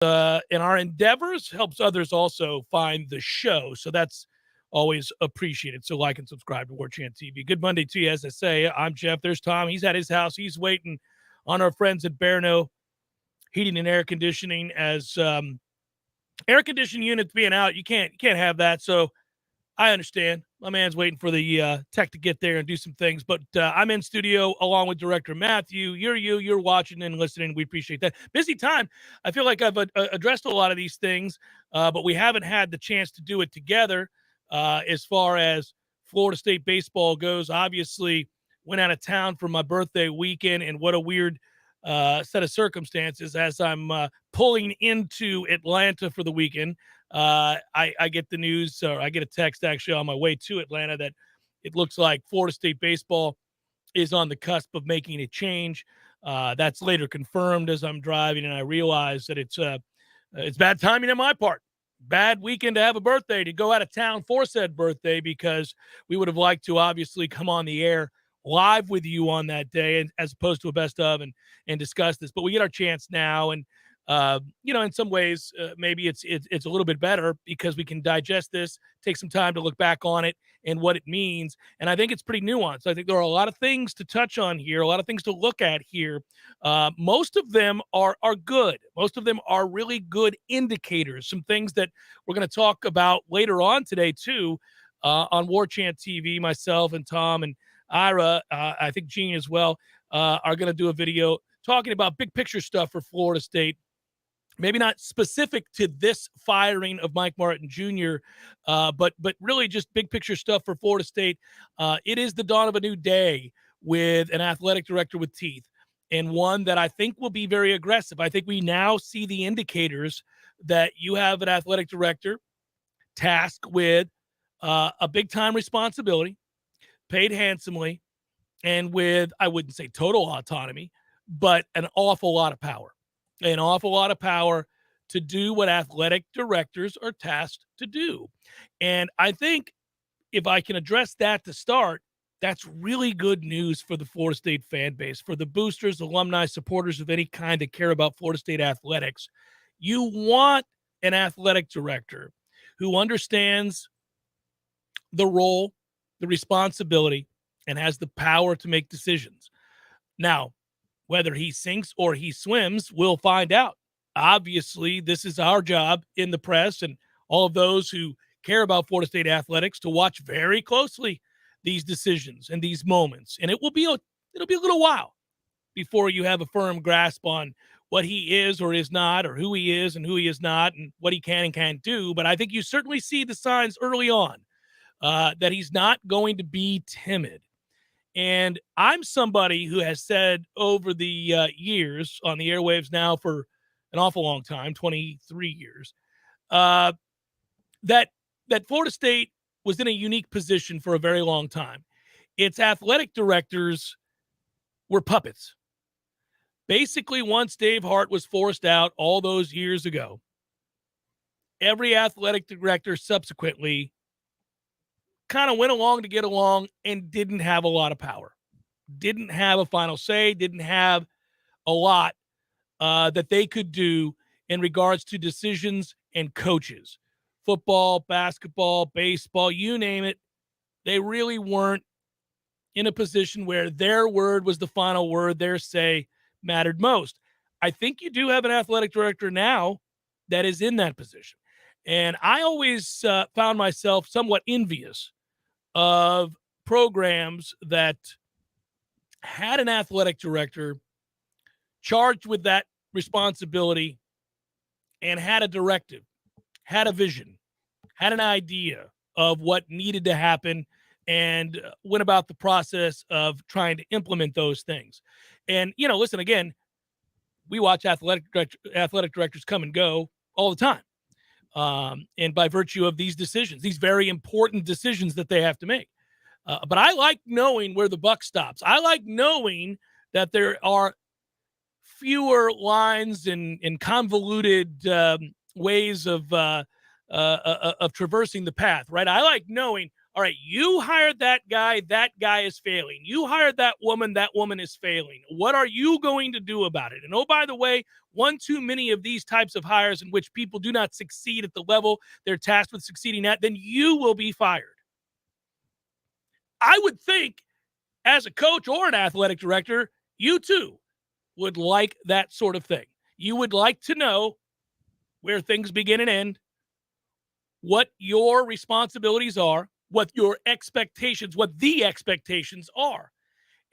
in our endeavors, helps others also find the show. So that's always appreciated. So like and subscribe to Warchant TV. Good Monday to you. As I say, I'm Jeff. There's Tom. He's at his house. He's waiting on our friends at Bearno Heating and Air Conditioning. As air conditioning units being out, you can't have that. So I understand. My man's waiting for the tech to get there and do some things. But I'm in studio along with Director Matthew. You're watching and listening. We appreciate that. Busy time. I feel like I've addressed a lot of these things, but we haven't had the chance to do it together as far as Florida State baseball goes. Obviously, went out of town for my birthday weekend, and what a weird set of circumstances as I'm pulling into Atlanta for the weekend. I get the news, or I get a text actually on my way to Atlanta that it looks like Florida State baseball is on the cusp of making a change. That's later confirmed as I'm driving, and I realize that it's bad timing on my part. Bad weekend to have a birthday, to go out of town for said birthday, because we would have liked to obviously come on the air live with you on that day, and as opposed to a best of and discuss this. But we get our chance now, and in some ways, maybe it's a little bit better because we can digest this, take some time to look back on it and what it means. And I think it's pretty nuanced. I think there are a lot of things to touch on here, a lot of things to look at here. Most of them are good. Most of them are really good indicators. Some things that we're going to talk about later on today too, on Warchant TV. Myself and Tom and Ira, I think Gene as well, are going to do a video talking about big picture stuff for Florida State. Maybe not specific to this firing of Mike Martin Jr., but really just big picture stuff for Florida State. It is the dawn of a new day with an athletic director with teeth, and one that I think will be very aggressive. I think we now see the indicators that you have an athletic director tasked with a big-time responsibility, paid handsomely, and with, I wouldn't say total autonomy, but an awful lot of power. An awful lot of power to do what athletic directors are tasked to do. And I think if I can address that to start, that's really good news for the Florida State fan base, for the boosters, alumni, supporters of any kind that care about Florida State athletics. You want an athletic director who understands the role, the responsibility, and has the power to make decisions. Now, whether he sinks or he swims, we'll find out. Obviously, this is our job in the press and all of those who care about Florida State athletics to watch very closely these decisions and these moments. And it'll be a little while before you have a firm grasp on what he is or is not, or who he is and who he is not, and what he can and can't do. But I think you certainly see the signs early on that he's not going to be timid. And I'm somebody who has said over the years on the airwaves now for an awful long time, 23 years, that Florida State was in a unique position for a very long time. Its athletic directors were puppets. Basically, once Dave Hart was forced out all those years ago, every athletic director subsequently kind of went along to get along and didn't have a lot of power, didn't have a final say, didn't have a lot that they could do in regards to decisions and coaches. Football, basketball, baseball, you name it, they really weren't in a position where their word was the final word, their say mattered most. I think you do have an athletic director now that is in that position. And I always found myself somewhat envious of programs that had an athletic director charged with that responsibility and had a directive, had a vision, had an idea of what needed to happen, and went about the process of trying to implement those things. And, listen, again, we watch athletic directors come and go all the time. And by virtue of these decisions, these very important decisions that they have to make. But I like knowing where the buck stops. I like knowing that there are fewer lines and convoluted ways of traversing the path, right? I like knowing, All right, you hired that guy is failing. You hired that woman is failing. What are you going to do about it? And oh, by the way, one too many of these types of hires in which people do not succeed at the level they're tasked with succeeding at, then you will be fired. I would think as a coach or an athletic director, you too would like that sort of thing. You would like to know where things begin and end, what your responsibilities are, what your expectations, what the expectations are.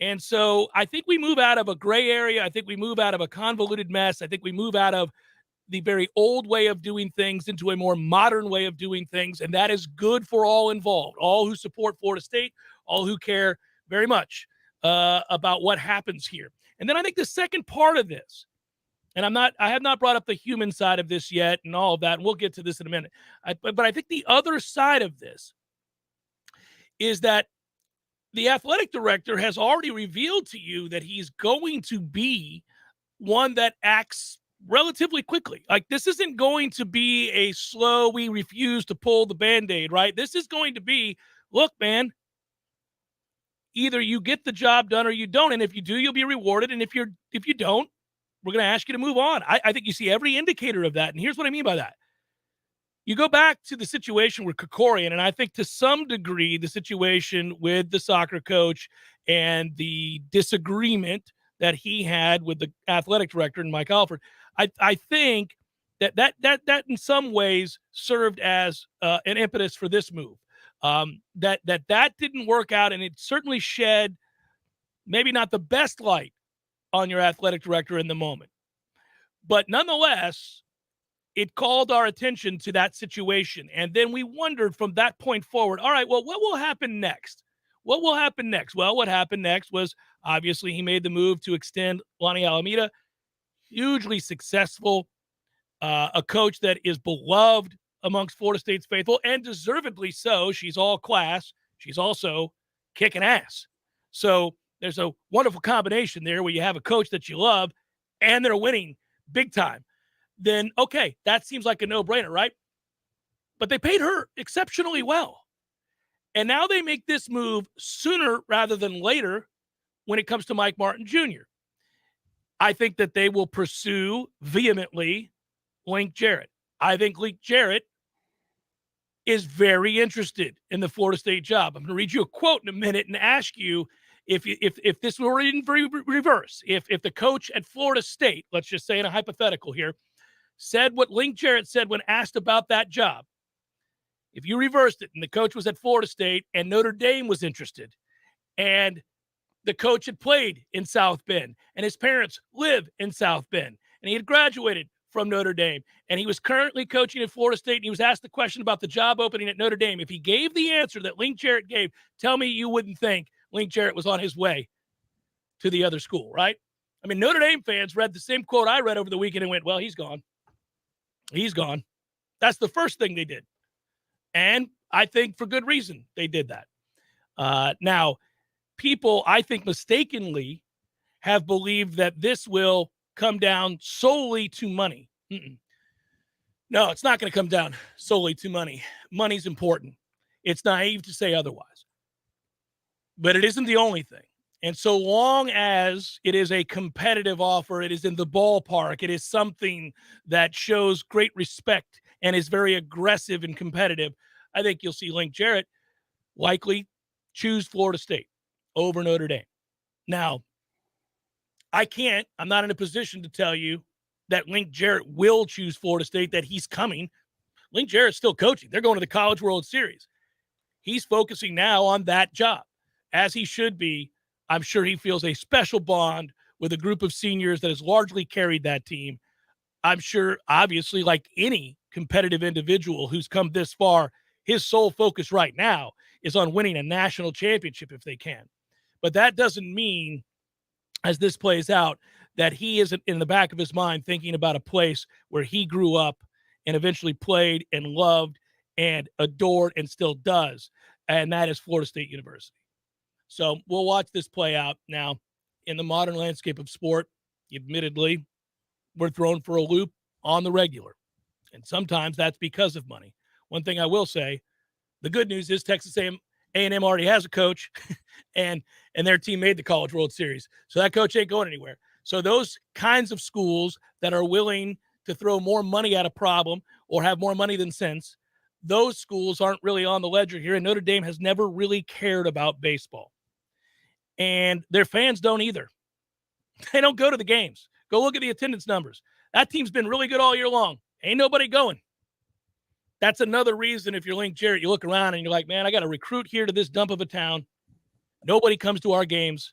And so I think we move out of a gray area. I think we move out of a convoluted mess. I think we move out of the very old way of doing things into a more modern way of doing things. And that is good for all involved, all who support Florida State, all who care very much about what happens here. And then I think the second part of this, and I have not brought up the human side of this yet and all of that, and we'll get to this in a minute. But I think the other side of this is that the athletic director has already revealed to you that he's going to be one that acts relatively quickly. Like, this isn't going to be a slow, we refuse to pull the Band-Aid, right? This is going to be, look, man, either you get the job done or you don't. And if you do, you'll be rewarded. And if you don't, we're going to ask you to move on. I think you see every indicator of that. And here's what I mean by that. You go back to the situation with Krikorian, and I think to some degree the situation with the soccer coach and the disagreement that he had with the athletic director and Mike Alford, I think that in some ways served as an impetus for this move. That didn't work out, and it certainly shed maybe not the best light on your athletic director in the moment. But nonetheless, it called our attention to that situation. And then we wondered from that point forward, all right, well, what will happen next? What will happen next? Well, what happened next was obviously he made the move to extend Lonnie Alameda, hugely successful, a coach that is beloved amongst Florida State's faithful, and deservedly so. She's all class. She's also kicking ass. So there's a wonderful combination there where you have a coach that you love and they're winning big time. Then, okay, that seems like a no-brainer, right? But they paid her exceptionally well. And now they make this move sooner rather than later when it comes to Mike Martin Jr. I think that they will pursue vehemently Link Jarrett. I think Link Jarrett is very interested in the Florida State job. I'm going to read you a quote in a minute and ask you if this were in reverse, if the coach at Florida State, let's just say in a hypothetical here, said what Link Jarrett said when asked about that job. If you reversed it and the coach was at Florida State and Notre Dame was interested and the coach had played in South Bend and his parents live in South Bend and he had graduated from Notre Dame and he was currently coaching at Florida State and he was asked the question about the job opening at Notre Dame, if he gave the answer that Link Jarrett gave, tell me you wouldn't think Link Jarrett was on his way to the other school, right? I mean, Notre Dame fans read the same quote I read over the weekend and went, well, he's gone. He's gone. That's the first thing they did. And I think for good reason they did that. Now, people, I think mistakenly, have believed that this will come down solely to money. No, it's not going to come down solely to money. Money's important. It's naive to say otherwise. But it isn't the only thing. And so long as it is a competitive offer, it is in the ballpark, it is something that shows great respect and is very aggressive and competitive, I think you'll see Link Jarrett likely choose Florida State over Notre Dame. Now, I'm not in a position to tell you that Link Jarrett will choose Florida State, that he's coming. Link Jarrett's still coaching. They're going to the College World Series. He's focusing now on that job, as he should be. I'm sure he feels a special bond with a group of seniors that has largely carried that team. I'm sure, obviously, like any competitive individual who's come this far, his sole focus right now is on winning a national championship if they can. But that doesn't mean, as this plays out, that he isn't in the back of his mind thinking about a place where he grew up and eventually played and loved and adored and still does, and that is Florida State University. So we'll watch this play out. Now, in the modern landscape of sport, admittedly, we're thrown for a loop on the regular. And sometimes that's because of money. One thing I will say, the good news is Texas A&M A&M already has a coach, and their team made the College World Series. So that coach ain't going anywhere. So those kinds of schools that are willing to throw more money at a problem or have more money than sense, those schools aren't really on the ledger here. And Notre Dame has never really cared about baseball. And their fans don't either. They don't go to the games. Go look at the attendance numbers. That team's been really good all year long. Ain't nobody going. That's another reason if you're Link Jarrett, you look around and you're like, man, I got to recruit here to this dump of a town. Nobody comes to our games.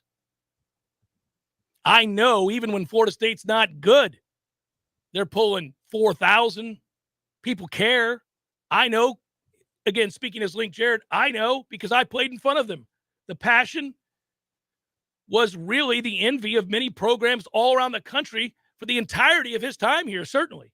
I know even when Florida State's not good, they're pulling 4,000. People care. I know, again, speaking as Link Jarrett, I know because I played in front of them. The passion was really the envy of many programs all around the country for the entirety of his time here, certainly.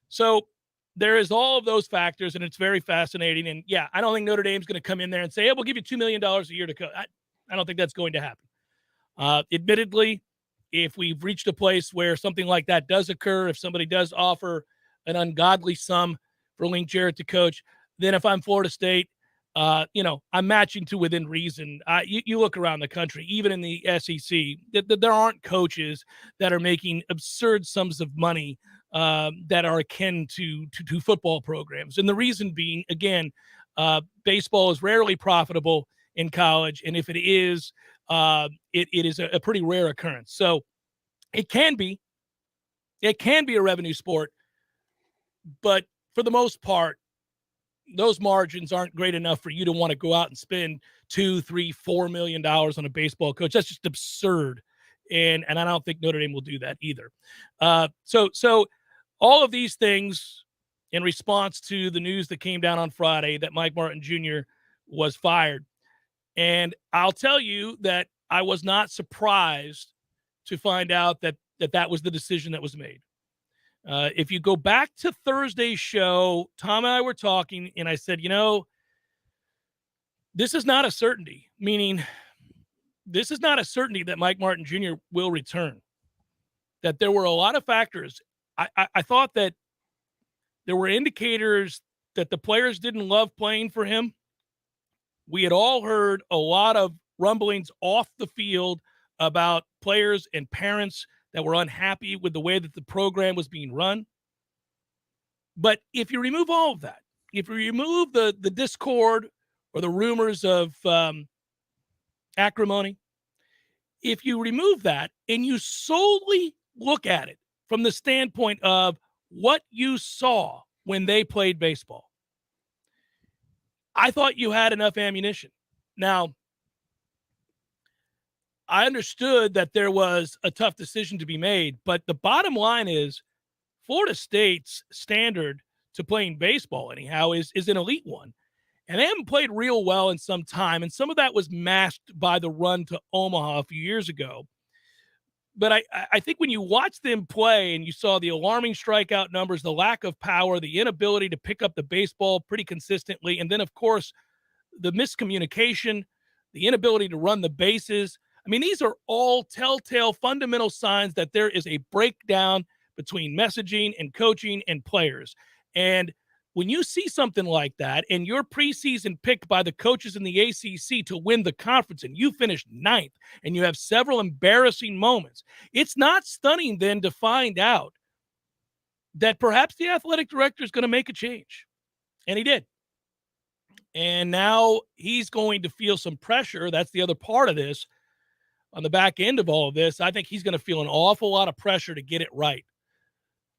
So there is all of those factors, and it's very fascinating. And, yeah, I don't think Notre Dame's going to come in there and say, hey, we'll give you $2 million a year to coach. I don't think that's going to happen. Admittedly, if we've reached a place where something like that does occur, if somebody does offer an ungodly sum for Link Jarrett to coach, then if I'm Florida State, I'm matching to within reason. You look around the country, even in the SEC, there aren't coaches that are making absurd sums of money that are akin to football programs. And the reason being, again, baseball is rarely profitable in college. And if it is, it is a pretty rare occurrence. So it can be a revenue sport, but for the most part, those margins aren't great enough for you to want to go out and spend $2, $3, $4 million on a baseball coach. That's just absurd. And I don't think Notre Dame will do that either. So all of these things in response to the news that came down on Friday that Mike Martin Jr. was fired. And I'll tell you that I was not surprised to find out that was the decision that was made. If you go back to Thursday's show, Tom and I were talking, and I said, this is not a certainty, meaning this is not a certainty that Mike Martin Jr. will return, that there were a lot of factors. I thought that there were indicators that the players didn't love playing for him. We had all heard a lot of rumblings off the field about players and parents that were unhappy with the way that the program was being run. But if you remove all of that, if you remove the discord or the rumors of acrimony, if you remove that and you solely look at it from the standpoint of what you saw when they played baseball, I thought you had enough ammunition. Now, I understood that there was a tough decision to be made, but the bottom line is Florida State's standard to playing baseball anyhow is an elite one. And they haven't played real well in some time, and some of that was masked by the run to Omaha a few years ago. But I think when you watch them play and you saw the alarming strikeout numbers, the lack of power, the inability to pick up the baseball pretty consistently, and then, of course, the miscommunication, the inability to run the bases, I mean, these are all telltale fundamental signs that there is a breakdown between messaging and coaching and players. And when you see something like that and you're preseason picked by the coaches in the ACC to win the conference and you finish ninth and you have several embarrassing moments, it's not stunning then to find out that perhaps the athletic director is going to make a change. And he did. And now he's going to feel some pressure. That's the other part of this. On the back end of all of this, I think he's going to feel an awful lot of pressure to get it right,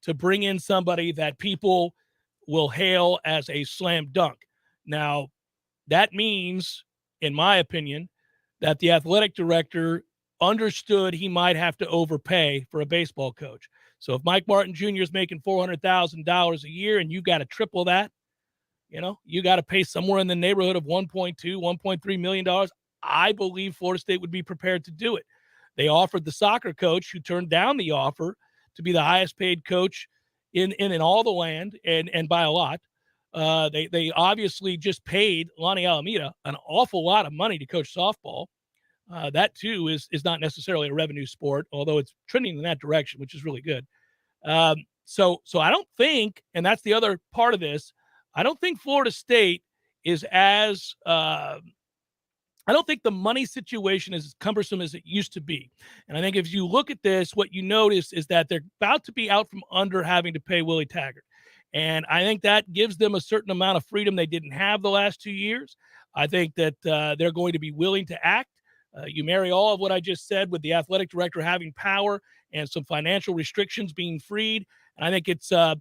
to bring in somebody that people will hail as a slam dunk. Now, that means, in my opinion, that the athletic director understood he might have to overpay for a baseball coach. So if Mike Martin Jr. is making $400,000 a year and you got to triple that, you got to pay somewhere in the neighborhood of $1.2, $1.3 million. I believe Florida State would be prepared to do it. They offered the soccer coach, who turned down the offer, to be the highest paid coach in all the land, and by a lot. They obviously just paid Lonnie Alameda an awful lot of money to coach softball. That too is not necessarily a revenue sport, although it's trending in that direction, which is really good. So I don't think, and that's the other part of this, I don't think Florida State is as I don't think the money situation is as cumbersome as it used to be. And I think if you look at this, what you notice is that they're about to be out from under having to pay Willie Taggart. And I think that gives them a certain amount of freedom they didn't have the last 2 years. I think that they're going to be willing to act. You marry all of what I just said with the athletic director having power and some financial restrictions being freed. And I think it's a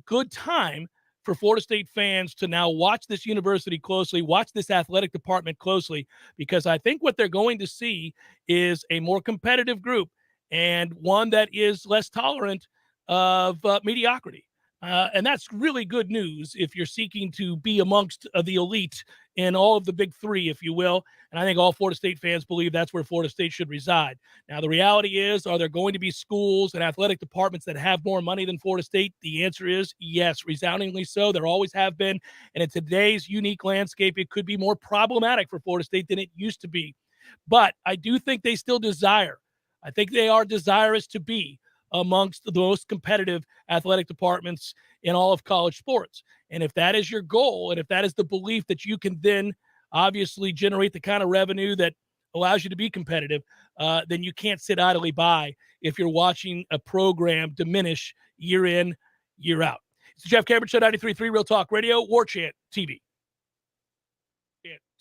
good time for Florida State fans to now watch this university closely, watch this athletic department closely, because I think what they're going to see is a more competitive group and one that is less tolerant of mediocrity. And that's really good news if you're seeking to be amongst the elite in all of the big three, if you will. And I think all Florida State fans believe that's where Florida State should reside. Now, the reality is, are there going to be schools and athletic departments that have more money than Florida State? The answer is yes, resoundingly so. There always have been. And in today's unique landscape, it could be more problematic for Florida State than it used to be. But I do think they still desire. I think they are desirous to be amongst the most competitive athletic departments in all of college sports. And if that is your goal, and if that is the belief that you can then obviously generate the kind of revenue that allows you to be competitive, then you can't sit idly by if you're watching a program diminish year in, year out. It's the Jeff Cameron Show, 93.3 Real Talk Radio, Warchant TV.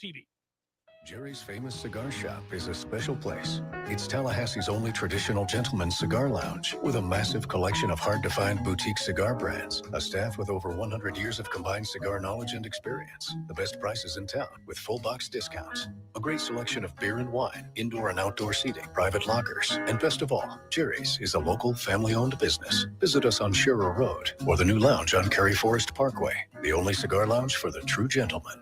TV. Jerry's Famous Cigar Shop is a special place. It's Tallahassee's only traditional gentleman's cigar lounge with a massive collection of hard-to-find boutique cigar brands, a staff with over 100 years of combined cigar knowledge and experience, the best prices in town with full box discounts, a great selection of beer and wine, indoor and outdoor seating, private lockers, and best of all, Jerry's is a local family-owned business. Visit us on Sherrill Road or the new lounge on Cary Forest Parkway, the only cigar lounge for the true gentleman.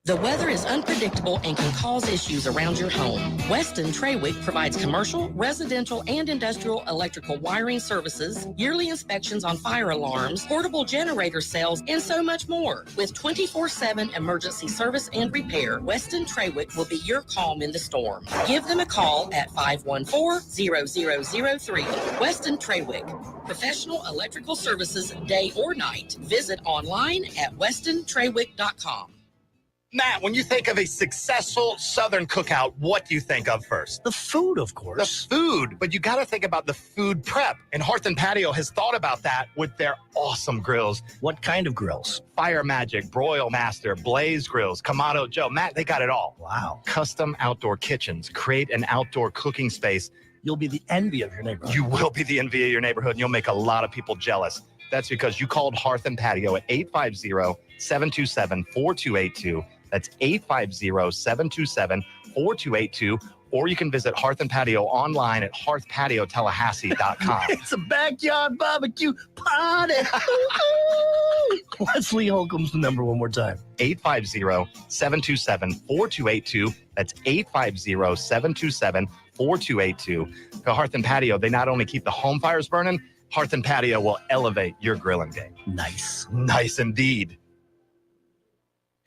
The weather is unpredictable and can cause issues around your home. Weston Trawick provides commercial, residential, and industrial electrical wiring services, yearly inspections on fire alarms, portable generator sales, and so much more. With 24/7 emergency service and repair, Weston Trawick will be your calm in the storm. Give them a call at 514-0003. Weston Trawick, professional electrical services day or night. Visit online at westontrawick.com. Matt, when you think of a successful Southern cookout, what do you think of first? The food, of course. The food, but you got to think about the food prep. And Hearth and Patio has thought about that with their awesome grills. What kind of grills? Fire Magic, Broil Master, Blaze Grills, Kamado Joe. Matt, they got it all. Wow. Custom outdoor kitchens. Create an outdoor cooking space. You'll be the envy of your neighborhood. You will be the envy of your neighborhood, and you'll make a lot of people jealous. That's because you called Hearth and Patio at 850-727-4282. That's 850-727-4282. Or you can visit Hearth and Patio online at hearthpatiotallahassee.com. It's a backyard barbecue party. Let's Lee Holcomb's the number one more time. 850-727-4282. That's 850-727-4282. The Hearth and Patio, they not only keep the home fires burning, Hearth and Patio will elevate your grilling game. Nice. Nice indeed.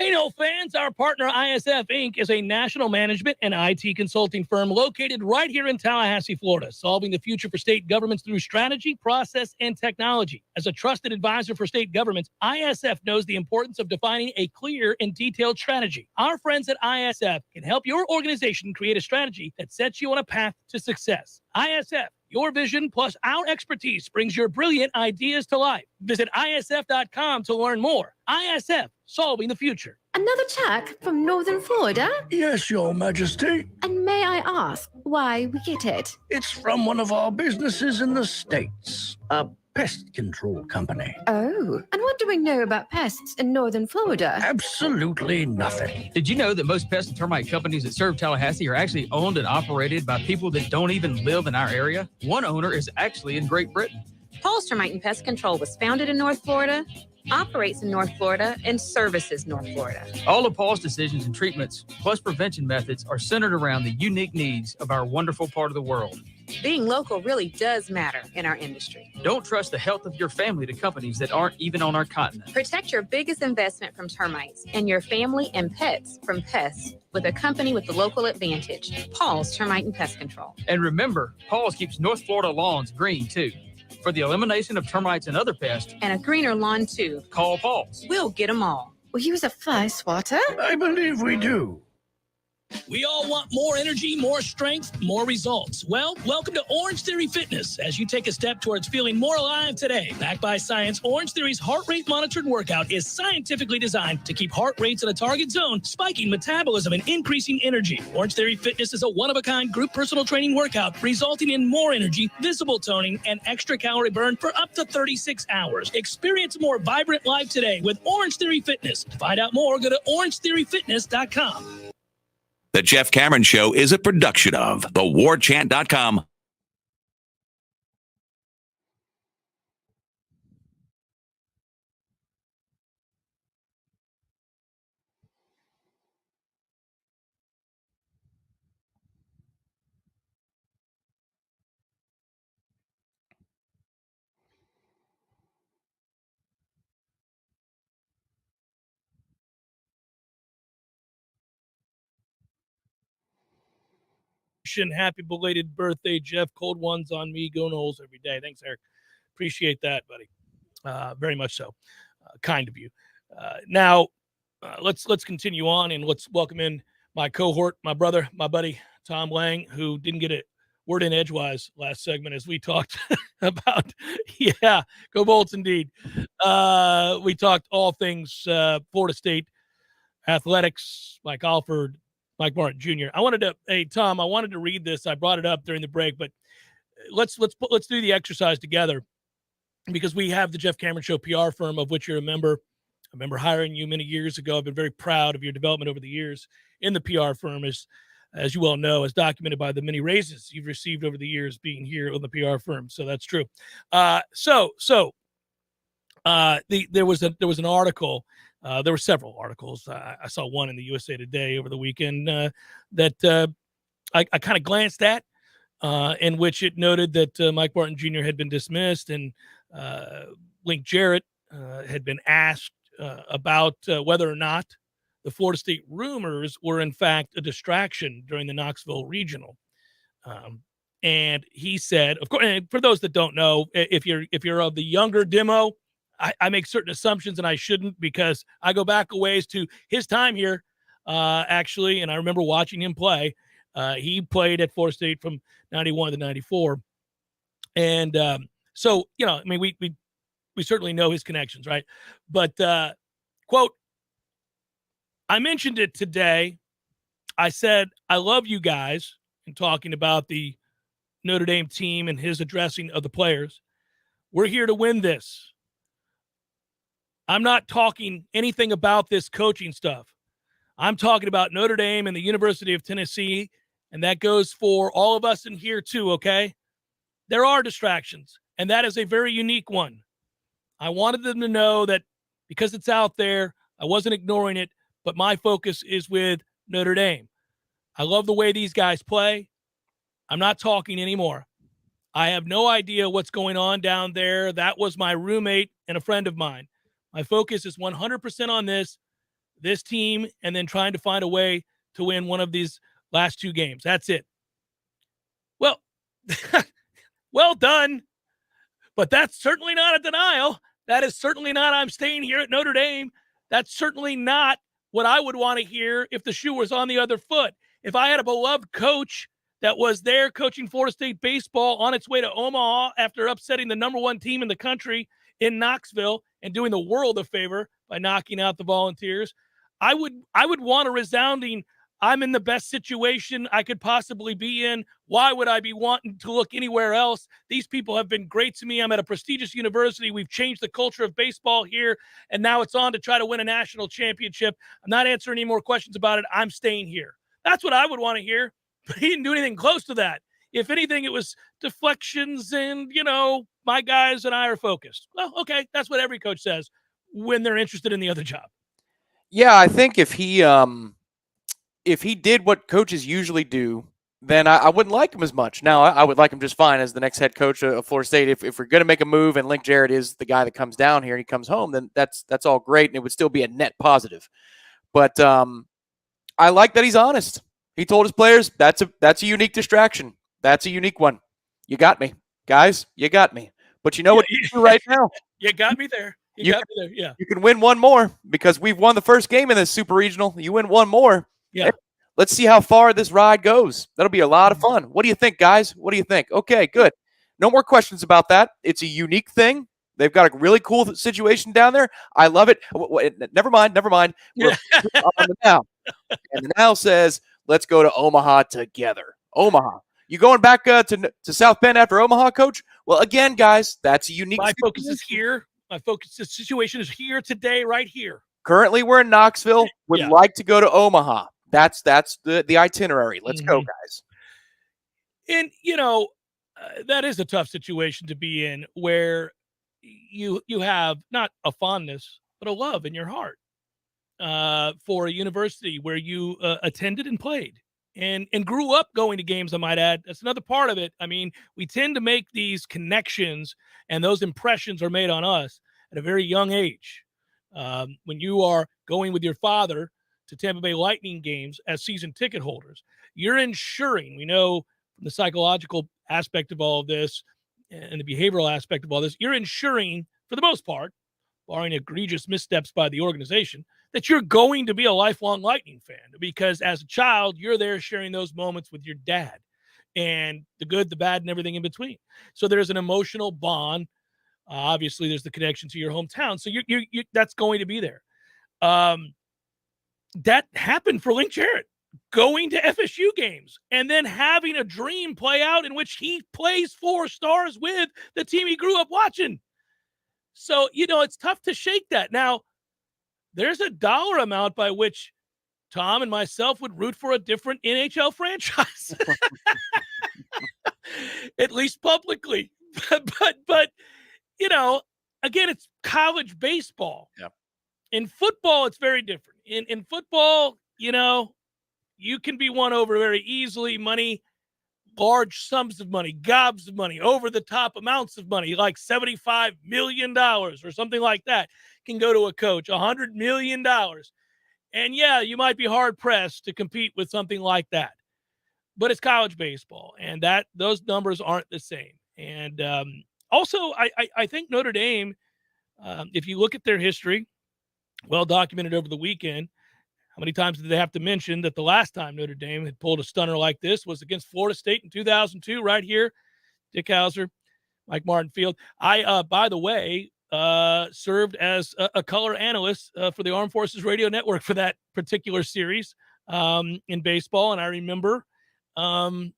Hey, Nole fans, our partner ISF Inc. is a national management and IT consulting firm located right here in Tallahassee, Florida, solving the future for state governments through strategy, process, and technology. As a trusted advisor for state governments, ISF knows the importance of defining a clear and detailed strategy. Our friends at ISF can help your organization create a strategy that sets you on a path to success. ISF, your vision plus our expertise brings your brilliant ideas to life. Visit ISF.com to learn more. ISF, solving the future. Another check from Northern Florida? Yes, Your Majesty. And may I ask why we get it? It's from one of our businesses in the States, a pest control company. Oh, and what do we know about pests in Northern Florida? Absolutely nothing. Did you know that most pest and termite companies that serve Tallahassee are actually owned and operated by people that don't even live in our area? One owner is actually in Great Britain. Paul's Termite and Pest Control was founded in North Florida, operates in North Florida, and services North Florida. All of Paul's decisions and treatments, plus prevention methods, are centered around the unique needs of our wonderful part of the world. Being local really does matter in our industry. Don't trust the health of your family to companies that aren't even on our continent. Protect your biggest investment from termites and your family and pets from pests with a company with the local advantage, Paul's Termite and Pest Control. And remember, Paul's keeps North Florida lawns green, too. For the elimination of termites and other pests, And a greener lawn, too. call Paul's. We'll get them all. Will you use a fly swatter? I believe we do. We all want more energy, more strength, more results. Well, welcome to Orange Theory Fitness as you take a step towards feeling more alive today. Backed by science, Orange Theory's heart rate monitored workout is scientifically designed to keep heart rates in a target zone, spiking metabolism and increasing energy. Orange Theory Fitness is a one-of-a-kind group personal training workout resulting in more energy, visible toning, and extra calorie burn for up to 36 hours. Experience more vibrant life today with Orange Theory Fitness. To find out more, go to orangetheoryfitness.com. The Jeff Cameron Show is a production of thewarchant.com. Happy belated birthday, Jeff. Cold ones on me. Go Noles every day. Thanks, Eric. Appreciate that, buddy. Very much so. Kind of you. Now, let's continue on and let's welcome in my cohort, my brother, my buddy, Tom Lang, who didn't get a word in edgewise last segment as we talked about, yeah, go Bolts indeed. We talked all things Florida State athletics, Mike Alford, Mike Martin Jr. Hey, Tom, I wanted to read this. I brought it up during the break, but let's do the exercise together because we have the Jeff Cameron Show PR firm of which you're a member. I remember hiring you many years ago. I've been very proud of your development over the years in the PR firm, as you well know, as documented by the many raises you've received over the years being here on the PR firm. So that's true. There was an article. There were several articles. I saw one in the USA Today over the weekend that I kind of glanced at, in which it noted that Mike Martin Jr. had been dismissed and Link Jarrett had been asked about whether or not the Florida State rumors were in fact a distraction during the Knoxville Regional. And he said, of course, and for those that don't know, if you're of the younger demo, I make certain assumptions and I shouldn't because I go back a ways to his time here, actually. And I remember watching him play. He played at Florida State from 91 to 94. And so, I mean, we certainly know his connections, right? But, quote, I mentioned it today. I said, I love you guys in talking about the Notre Dame team and his addressing of the players. We're here to win this. I'm not talking anything about this coaching stuff. I'm talking about Notre Dame and the University of Tennessee, and that goes for all of us in here too, okay? There are distractions, and that is a very unique one. I wanted them to know that because it's out there, I wasn't ignoring it, but my focus is with Notre Dame. I love the way these guys play. I'm not talking anymore. I have no idea what's going on down there. That was my roommate and a friend of mine. My focus is 100% on this team, and then trying to find a way to win one of these last two games. That's it. Well, well done. But that's certainly not a denial. That is certainly not I'm staying here at Notre Dame. That's certainly not what I would want to hear if the shoe was on the other foot. If I had a beloved coach that was there coaching Florida State baseball on its way to Omaha after upsetting the number one team in the country in Knoxville and doing the world a favor by knocking out the Volunteers, I would want a resounding, I'm in the best situation I could possibly be in. Why would I be wanting to look anywhere else? These people have been great to me. I'm at a prestigious university. We've changed the culture of baseball here, and now it's on to try to win a national championship. I'm not answering any more questions about it. I'm staying here. That's what I would want to hear, but he didn't do anything close to that. If anything, it was deflections and, my guys and I are focused. Well, okay, that's what every coach says when they're interested in the other job. Yeah, I think if he did what coaches usually do, then I wouldn't like him as much. Now, I would like him just fine as the next head coach of Florida State. If we're going to make a move and Link Jarrett is the guy that comes down here and he comes home, then that's all great, and it would still be a net positive. But I like that he's honest. He told his players, that's a unique distraction. That's a unique one. You got me. Guys, you got me. But you know what you do right now? You got me there. You got me there. Yeah. You can win one more because we've won the first game in this super regional. You win one more. Yeah. Let's see how far this ride goes. That'll be a lot of fun. What do you think, guys? What do you think? Okay, good. No more questions about that. It's a unique thing. They've got a really cool situation down there. I love it. Never mind. We're on the now. And the now says, let's go to Omaha together. Omaha. You going back to South Bend after Omaha, Coach? Well, again, guys, that's a unique My focus is here. My focus, the situation is here today, right here. Currently, we're in Knoxville. Would like to go to Omaha. That's the itinerary. Let's go, guys. And, that is a tough situation to be in where you have not a fondness, but a love in your heart for a university where you attended and played and grew up going to games, I might add. That's another part of it. I mean, we tend to make these connections, and those impressions are made on us at a very young age. When you are going with your father to Tampa Bay Lightning games as season ticket holders, you're ensuring, we know from the psychological aspect of all of this and the behavioral aspect of all this, you're ensuring, for the most part, barring egregious missteps by the organization, that you're going to be a lifelong Lightning fan, because as a child, you're there sharing those moments with your dad and the good, the bad, and everything in between. So there's an emotional bond. Obviously, there's the connection to your hometown. So you that's going to be there. That happened for Link Jarrett, going to FSU games and then having a dream play out in which he plays 4 stars with the team he grew up watching. So, it's tough to shake that. Now, there's a dollar amount by which Tom and myself would root for a different NHL franchise, at least publicly. But again, it's college baseball. Yeah. In football, it's very different. In football, you can be won over very easily. Money, large sums of money, gobs of money, over-the-top amounts of money, like $75 million or something like that, can go to a coach, $100 million. And, yeah, you might be hard-pressed to compete with something like that. But it's college baseball, and those numbers aren't the same. And also, I think Notre Dame, if you look at their history, well documented over the weekend, how many times did they have to mention that the last time Notre Dame had pulled a stunner like this was against Florida State in 2002, right here? Dick Hauser, Mike Martin Field. I, by the way, served as a color analyst for the Armed Forces Radio Network for that particular series in baseball. And I remember trying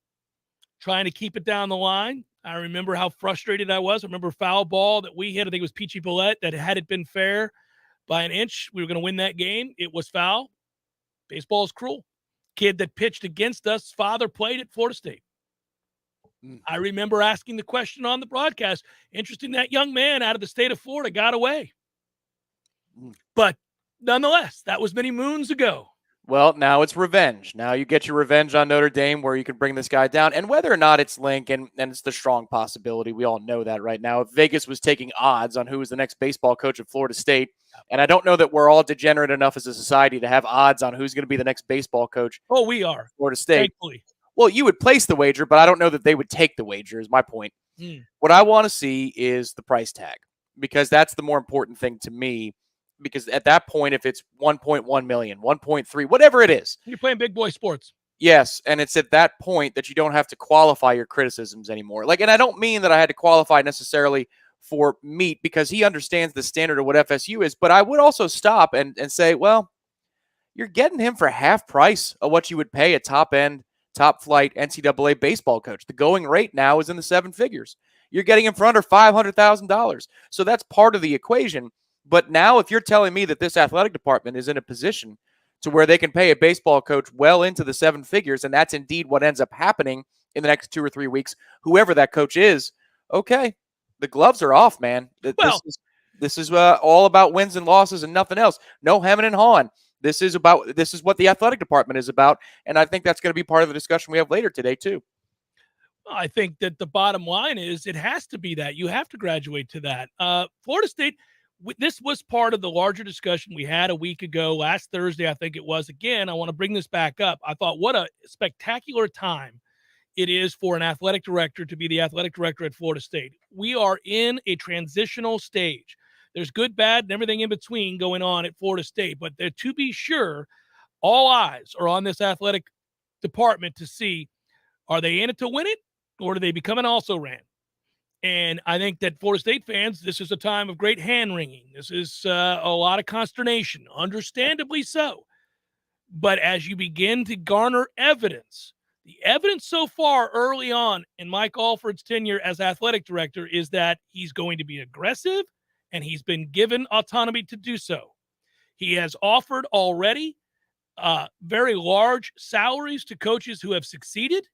to keep it down the line. I remember how frustrated I was. I remember foul ball that we hit. I think it was Peachy Billette, that had it been fair by an inch, we were going to win that game. It was foul. Baseball is cruel. Kid that pitched against us, father played at Florida State. I remember asking the question on the broadcast, interesting that young man out of the state of Florida got away. But nonetheless, that was many moons ago. Well, now it's revenge. Now you get your revenge on Notre Dame where you can bring this guy down. And whether or not it's Link, and it's the strong possibility, we all know that right now. If Vegas was taking odds on who was the next baseball coach at Florida State, and I don't know that we're all degenerate enough as a society to have odds on who's going to be the next baseball coach. Oh, we are. Florida State. Thankfully. Well, you would place the wager, but I don't know that they would take the wager is my point. What I want to see is the price tag, because that's the more important thing to me. Because at that point, if it's 1.1 million, 1.3, whatever it is, you're playing big boy sports. Yes, and it's at that point that you don't have to qualify your criticisms anymore. And I don't mean that I had to qualify necessarily for meat, because he understands the standard of what FSU is, but I would also stop and say, well, you're getting him for half price of what you would pay a top-end, top-flight NCAA baseball coach. The going rate now is in the 7 figures. You're getting him for under $500,000. So that's part of the equation. But now if you're telling me that this athletic department is in a position to where they can pay a baseball coach well into the 7 figures, and that's indeed what ends up happening in the next 2 or 3 weeks, whoever that coach is, okay, the gloves are off, man. This is all about wins and losses and nothing else. No hemming and hawing. This is what the athletic department is about, and I think that's going to be part of the discussion we have later today too. I think that the bottom line is it has to be that. You have to graduate to that. Florida State, this was part of the larger discussion we had a week ago, last Thursday, I think it was. Again, I want to bring this back up. I thought what a spectacular time it is for an athletic director to be the athletic director at Florida State. We are in a transitional stage. There's good, bad, and everything in between going on at Florida State. But to be sure, all eyes are on this athletic department to see, are they in it to win it, or do they become an also-ran? And I think that Florida State fans, this is a time of great hand-wringing. This is a lot of consternation, understandably so. But as you begin to garner evidence, the evidence so far early on in Mike Alford's tenure as athletic director is that he's going to be aggressive, and he's been given autonomy to do so. He has offered already very large salaries to coaches who have succeeded.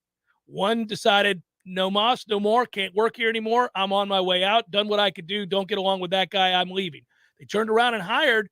One decided, no mas, no more, can't work here anymore. I'm on my way out, done what I could do, don't get along with that guy, I'm leaving. They turned around and hired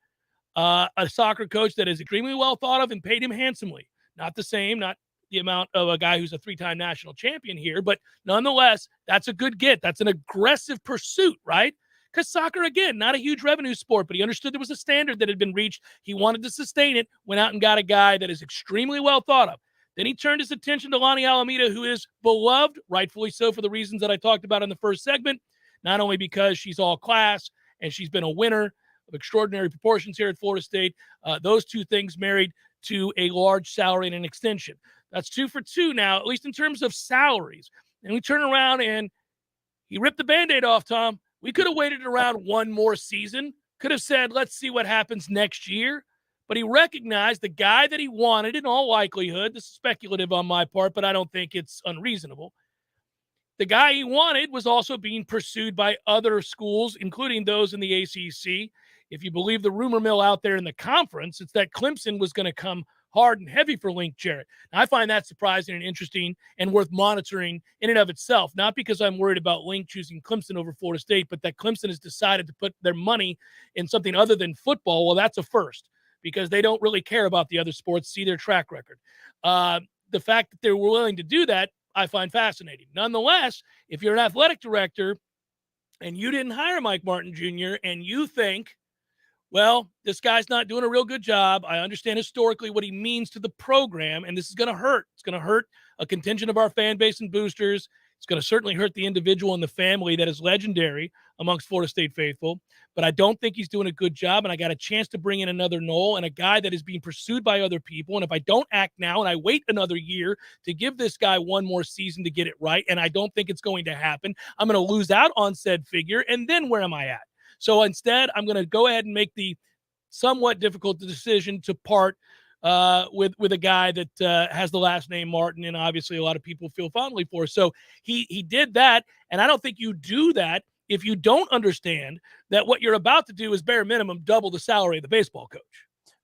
a soccer coach that is extremely well thought of and paid him handsomely. Not the same, not the amount of a guy who's a 3-time national champion here, but nonetheless, that's a good get. That's an aggressive pursuit, right? Because soccer, again, not a huge revenue sport, but he understood there was a standard that had been reached. He wanted to sustain it, went out and got a guy that is extremely well thought of. Then he turned his attention to Lonnie Alameda, who is beloved, rightfully so, for the reasons that I talked about in the first segment, not only because she's all class and she's been a winner of extraordinary proportions here at Florida State, those two things married to a large salary and an extension. That's 2 for 2 now, at least in terms of salaries. And we turn around and he ripped the Band-Aid off, Tom. We could have waited around one more season, could have said, let's see what happens next year. But he recognized the guy that he wanted, in all likelihood, this is speculative on my part, but I don't think it's unreasonable. The guy he wanted was also being pursued by other schools, including those in the ACC. If you believe the rumor mill out there in the conference, it's that Clemson was going to come hard and heavy for Link Jarrett. Now, I find that surprising and interesting and worth monitoring in and of itself, not because I'm worried about Link choosing Clemson over Florida State, but that Clemson has decided to put their money in something other than football. Well, that's a first, because they don't really care about the other sports, see their track record. The fact that they're willing to do that, I find fascinating. Nonetheless, if you're an athletic director and you didn't hire Mike Martin Jr. and you think, well, this guy's not doing a real good job. I understand historically what he means to the program, and this is going to hurt. It's going to hurt a contingent of our fan base and boosters. It's going to certainly hurt the individual and the family that is legendary amongst Florida State faithful. But I don't think he's doing a good job, and I got a chance to bring in another Nole and a guy that is being pursued by other people. And if I don't act now and I wait another year to give this guy one more season to get it right, and I don't think it's going to happen, I'm going to lose out on said figure, and then where am I at? So instead, I'm going to go ahead and make the somewhat difficult decision to part with a guy that has the last name Martin, and obviously a lot of people feel fondly for. So he did that, and I don't think you do that if you don't understand that what you're about to do is bare minimum double the salary of the baseball coach.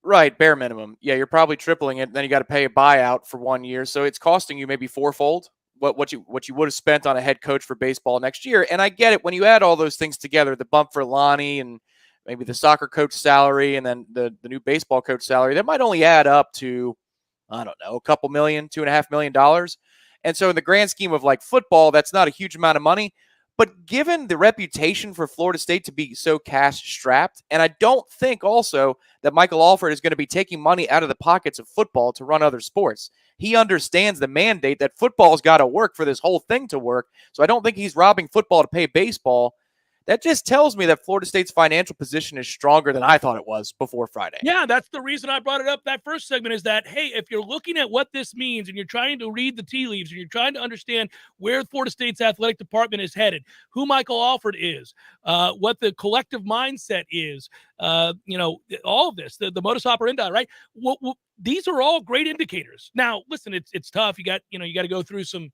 Right, bare minimum. Yeah, you're probably tripling it. Then you got to pay a buyout for 1 year, so it's costing you maybe fourfold what you would have spent on a head coach for baseball next year. And I get it when you add all those things together, the bump for Lonnie and maybe the soccer coach salary and then the new baseball coach salary, that might only add up to, I don't know, a couple million, $2.5 million. And so in the grand scheme of like football, that's not a huge amount of money. But given the reputation for Florida State to be so cash-strapped, and I don't think also that Michael Alford is going to be taking money out of the pockets of football to run other sports. He understands the mandate that football's got to work for this whole thing to work. So I don't think he's robbing football to pay baseball. That just tells me that Florida State's financial position is stronger than I thought it was before Friday. Yeah, that's the reason I brought it up. That first segment is that, hey, if you're looking at what this means and you're trying to read the tea leaves and you're trying to understand where Florida State's athletic department is headed, who Michael Alford is, what the collective mindset is, all of this, the modus operandi, right? These are all great indicators. Now, listen, it's tough. You got to go through some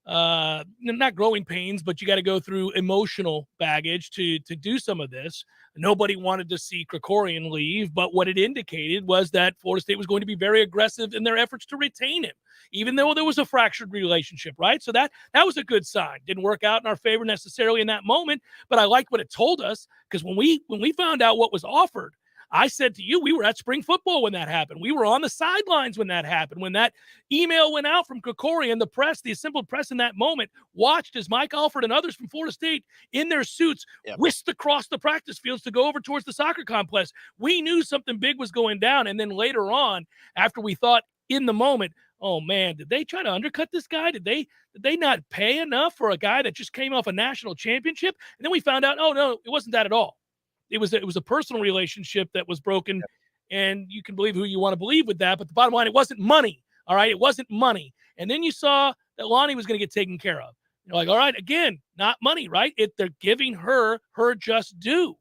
not growing pains, but you got to go through emotional baggage to do some of this. Nobody wanted to see Krikorian leave, but what it indicated was that Florida State was going to be very aggressive in their efforts to retain him, even though there was a fractured relationship, right? So that was a good sign. Didn't work out in our favor necessarily in that moment, but I liked what it told us, because when we found out what was offered, I said to you, we were at spring football when that happened. We were on the sidelines when that happened. When that email went out from Krikorian, the press, the assembled press in that moment, watched as Mike Alford and others from Florida State in their suits whisked across the practice fields to go over towards the soccer complex. We knew something big was going down. And then later on, after we thought in the moment, oh man, did they try to undercut this guy? Did they not pay enough for a guy that just came off a national championship? And then we found out, oh no, it wasn't that at all. it was a personal relationship that was broken, and you can believe who you want to believe with that. But the bottom line, it wasn't money. All right, it wasn't money. And then you saw that Lonnie was going to get taken care of. You're like, all right, again, not money, right? They're giving her just due.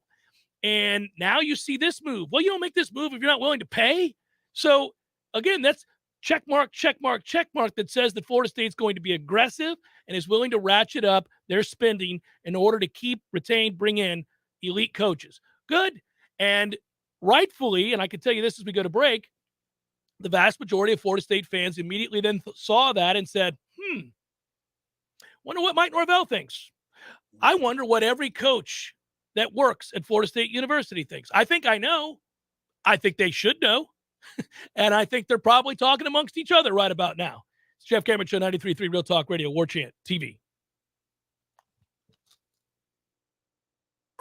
And now you see this move. Well, you don't make this move if you're not willing to pay. So again, that's check mark that says that Florida State's going to be aggressive and is willing to ratchet up their spending in order to keep, retain, bring in elite coaches. Good. And rightfully, and I can tell you this as we go to break, the vast majority of Florida State fans immediately then saw that and said, wonder what Mike Norvell thinks. I wonder what every coach that works at Florida State University thinks. I think I know. I think they should know. And I think they're probably talking amongst each other right about now. It's Jeff Cameron Show, 93.3 Real Talk Radio, Warchant TV.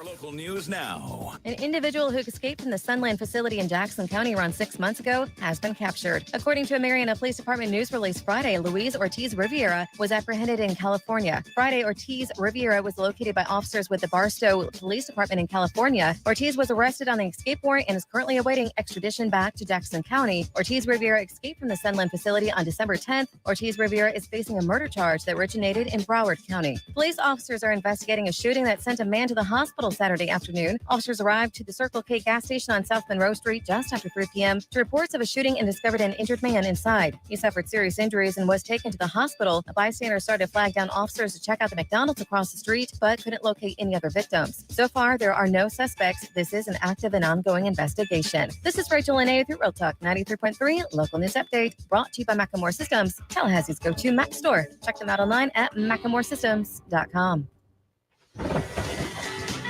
Local news now. An individual who escaped from the Sunland facility in Jackson County around 6 months ago has been captured. According to a Mariana Police Department news release Friday, Luis Ortiz Riviera was apprehended in California. Friday, Ortiz Riviera was located by officers with the Barstow Police Department in California. Ortiz was arrested on the escape warrant and is currently awaiting extradition back to Jackson County. Ortiz Riviera escaped from the Sunland facility on December 10th. Ortiz Riviera is facing a murder charge that originated in Broward County. Police officers are investigating a shooting that sent a man to the hospital Saturday afternoon. Officers arrived to the Circle K gas station on South Monroe Street just after 3 p.m. to reports of a shooting and discovered an injured man inside. He suffered serious injuries and was taken to the hospital. A bystander started to flag down officers to check out the McDonald's across the street, but couldn't locate any other victims. So far, there are no suspects. This is an active and ongoing investigation. This is Rachel Linnea with Real Talk 93.3 Local News Update, brought to you by Macklemore Systems, Tallahassee's go-to Mac store. Check them out online at MacklemoreSystems.com.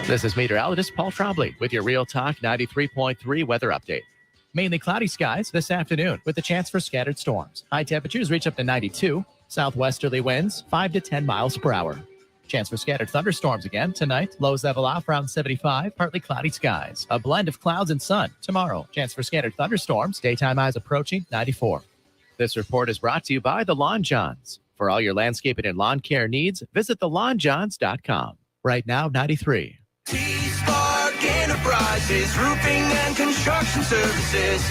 This is meteorologist Paul Trombley with your Real Talk 93.3 weather update. Mainly cloudy skies this afternoon with a chance for scattered storms. High temperatures reach up to 92. Southwesterly winds 5 to 10 miles per hour. Chance for scattered thunderstorms again tonight. Lows level off around 75. Partly cloudy skies. A blend of clouds and sun tomorrow. Chance for scattered thunderstorms. Daytime highs approaching 94. This report is brought to you by The Lawn Johns. For all your landscaping and lawn care needs, visit thelawnjohns.com. Right now, 93. T-Spark Enterprises, roofing and construction services.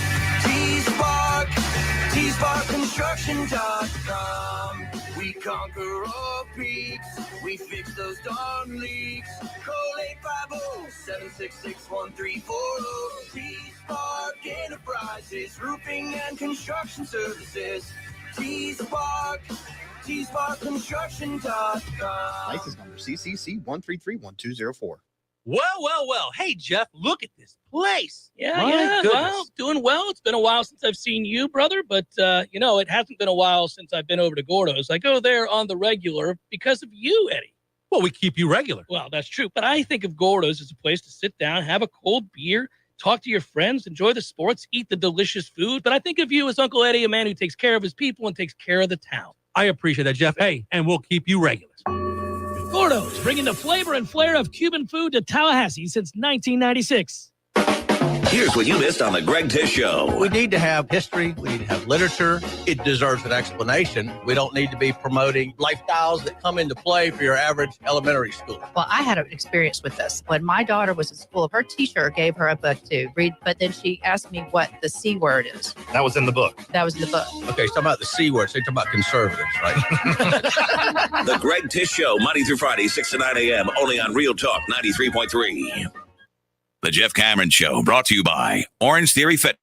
T-Spark, T-SparkConstruction.com. We conquer all peaks, we fix those darn leaks. Call 850-766-1340. T-Spark Enterprises, roofing and construction services. T-Spark, T-SparkConstruction.com. License number CCC 1331204. Well. Hey, Jeff, look at this place. Yeah. Well, doing well. It's been a while since I've seen you, brother, but, it hasn't been a while since I've been over to Gordo's. I go there on the regular because of you, Eddie. Well, we keep you regular. Well, that's true, but I think of Gordo's as a place to sit down, have a cold beer, talk to your friends, enjoy the sports, eat the delicious food. But I think of you as Uncle Eddie, a man who takes care of his people and takes care of the town. I appreciate that, Jeff. Hey, and we'll keep you regular. Gordo's, bringing the flavor and flair of Cuban food to Tallahassee since 1996. Here's what you missed on the Greg Tish Show. We need to have history. We need to have literature. It deserves an explanation. We don't need to be promoting lifestyles that come into play for your average elementary school. Well, I had an experience with this. When my daughter was in school, her teacher gave her a book to read, but then she asked me what the C word is. That was in the book. That was in the book. Okay, so talking about the C word. So you're talking about conservatives, right? The Greg Tish Show, Monday through Friday, 6 to 9 a.m., only on Real Talk 93.3. The Jeff Cameron Show, brought to you by Orange Theory Fit.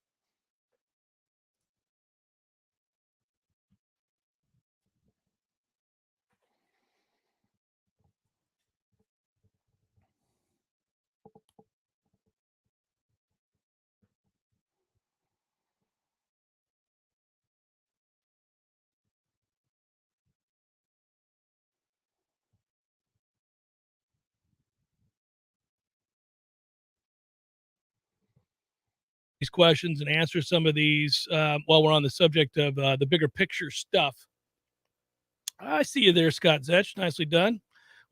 These questions and answer some of these while we're on the subject of the bigger picture stuff. I see you there, Scott Zetch. Nicely done.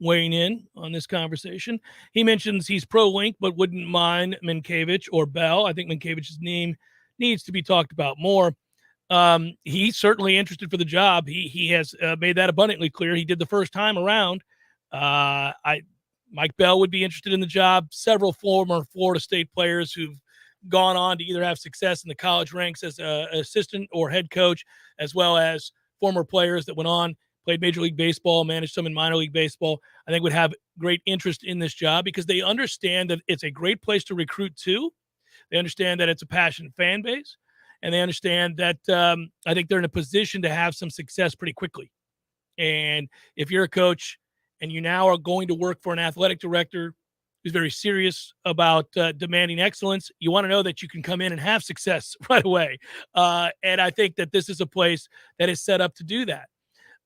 Weighing in on this conversation. He mentions he's pro-Link, but wouldn't mind Minkiewicz or Bell. I think Minkiewicz's name needs to be talked about more. He's certainly interested for the job. He has made that abundantly clear. He did the first time around. Mike Bell would be interested in the job. Several former Florida State players who've gone on to either have success in the college ranks as an assistant or head coach, as well as former players that went on, played Major League Baseball, managed some in minor league baseball, I think would have great interest in this job because they understand that it's a great place to recruit to. They understand that it's a passionate fan base, and they understand that I think they're in a position to have some success pretty quickly. And if you're a coach and you now are going to work for an athletic director who's very serious about demanding excellence, you want to know that you can come in and have success right away. And I think that this is a place that is set up to do that.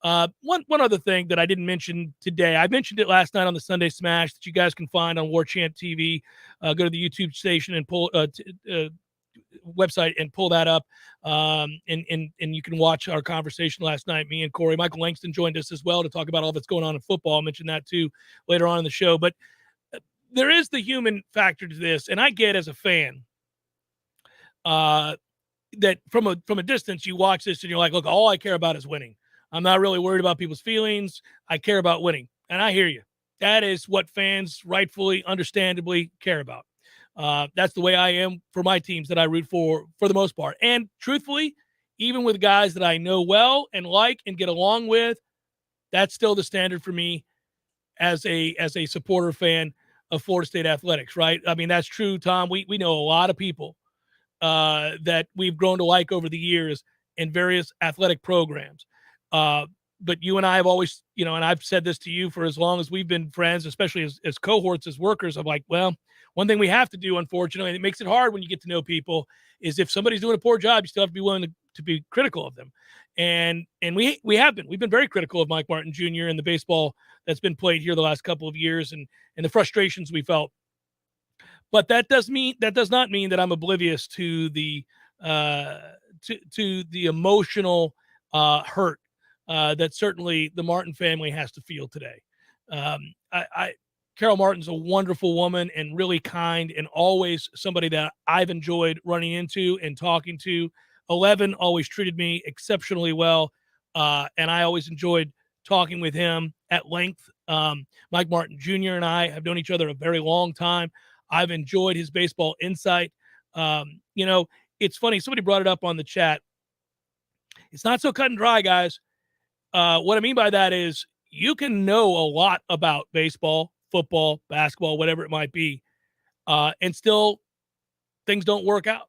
One other thing that I didn't mention today, I mentioned it last night on the Sunday Smash that you guys can find on Warchant TV. Go to the YouTube station and pull website and pull that up. And you can watch our conversation last night. Me and Corey, Michael Langston joined us as well to talk about all that's going on in football. I'll mention that too later on in the show. But there is the human factor to this, and I get as a fan that from a distance you watch this and you're like, look, all I care about is winning. I'm not really worried about people's feelings. I care about winning. And I hear you. That is what fans rightfully, understandably care about. That's the way I am for my teams that I root for the most part. And truthfully, even with guys that I know well and like and get along with, that's still the standard for me as a supporter fan of Florida State athletics, right? I mean, that's true, Tom. We know a lot of people that we've grown to like over the years in various athletic programs. But you and I have always, and I've said this to you for as long as we've been friends, especially as cohorts, as workers. I'm like, well, one thing we have to do, unfortunately, and it makes it hard when you get to know people, is if somebody's doing a poor job, you still have to be willing to be critical of them. And we have been. We've been very critical of Mike Martin Jr. and the baseball that's been played here the last couple of years and the frustrations we felt. But that does not mean that I'm oblivious to the to the emotional hurt that certainly the Martin family has to feel today. Carol Martin's a wonderful woman and really kind and always somebody that I've enjoyed running into and talking to. 11 always treated me exceptionally well, and I always enjoyed talking with him at length. Mike Martin Jr. and I have known each other a very long time. I've enjoyed his baseball insight. It's funny. Somebody brought it up on the chat. It's not so cut and dry, guys. What I mean by that is you can know a lot about baseball, football, basketball, whatever it might be, and still things don't work out.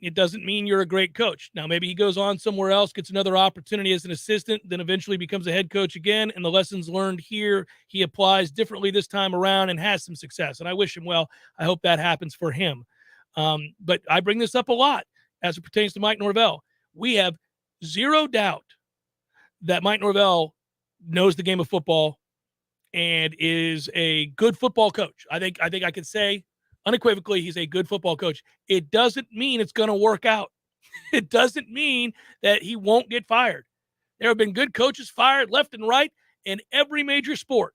It doesn't mean you're a great coach. Now, maybe he goes on somewhere else, gets another opportunity as an assistant, then eventually becomes a head coach again, and the lessons learned here he applies differently this time around and has some success. And I wish him well. I hope that happens for him. But I bring this up a lot as it pertains to Mike Norvell. We have zero doubt that Mike Norvell knows the game of football and is a good football coach. I think I could say unequivocally he's a good football coach. It doesn't mean it's going to work out. It doesn't mean that he won't get fired. There have been good coaches fired left and right in every major sport.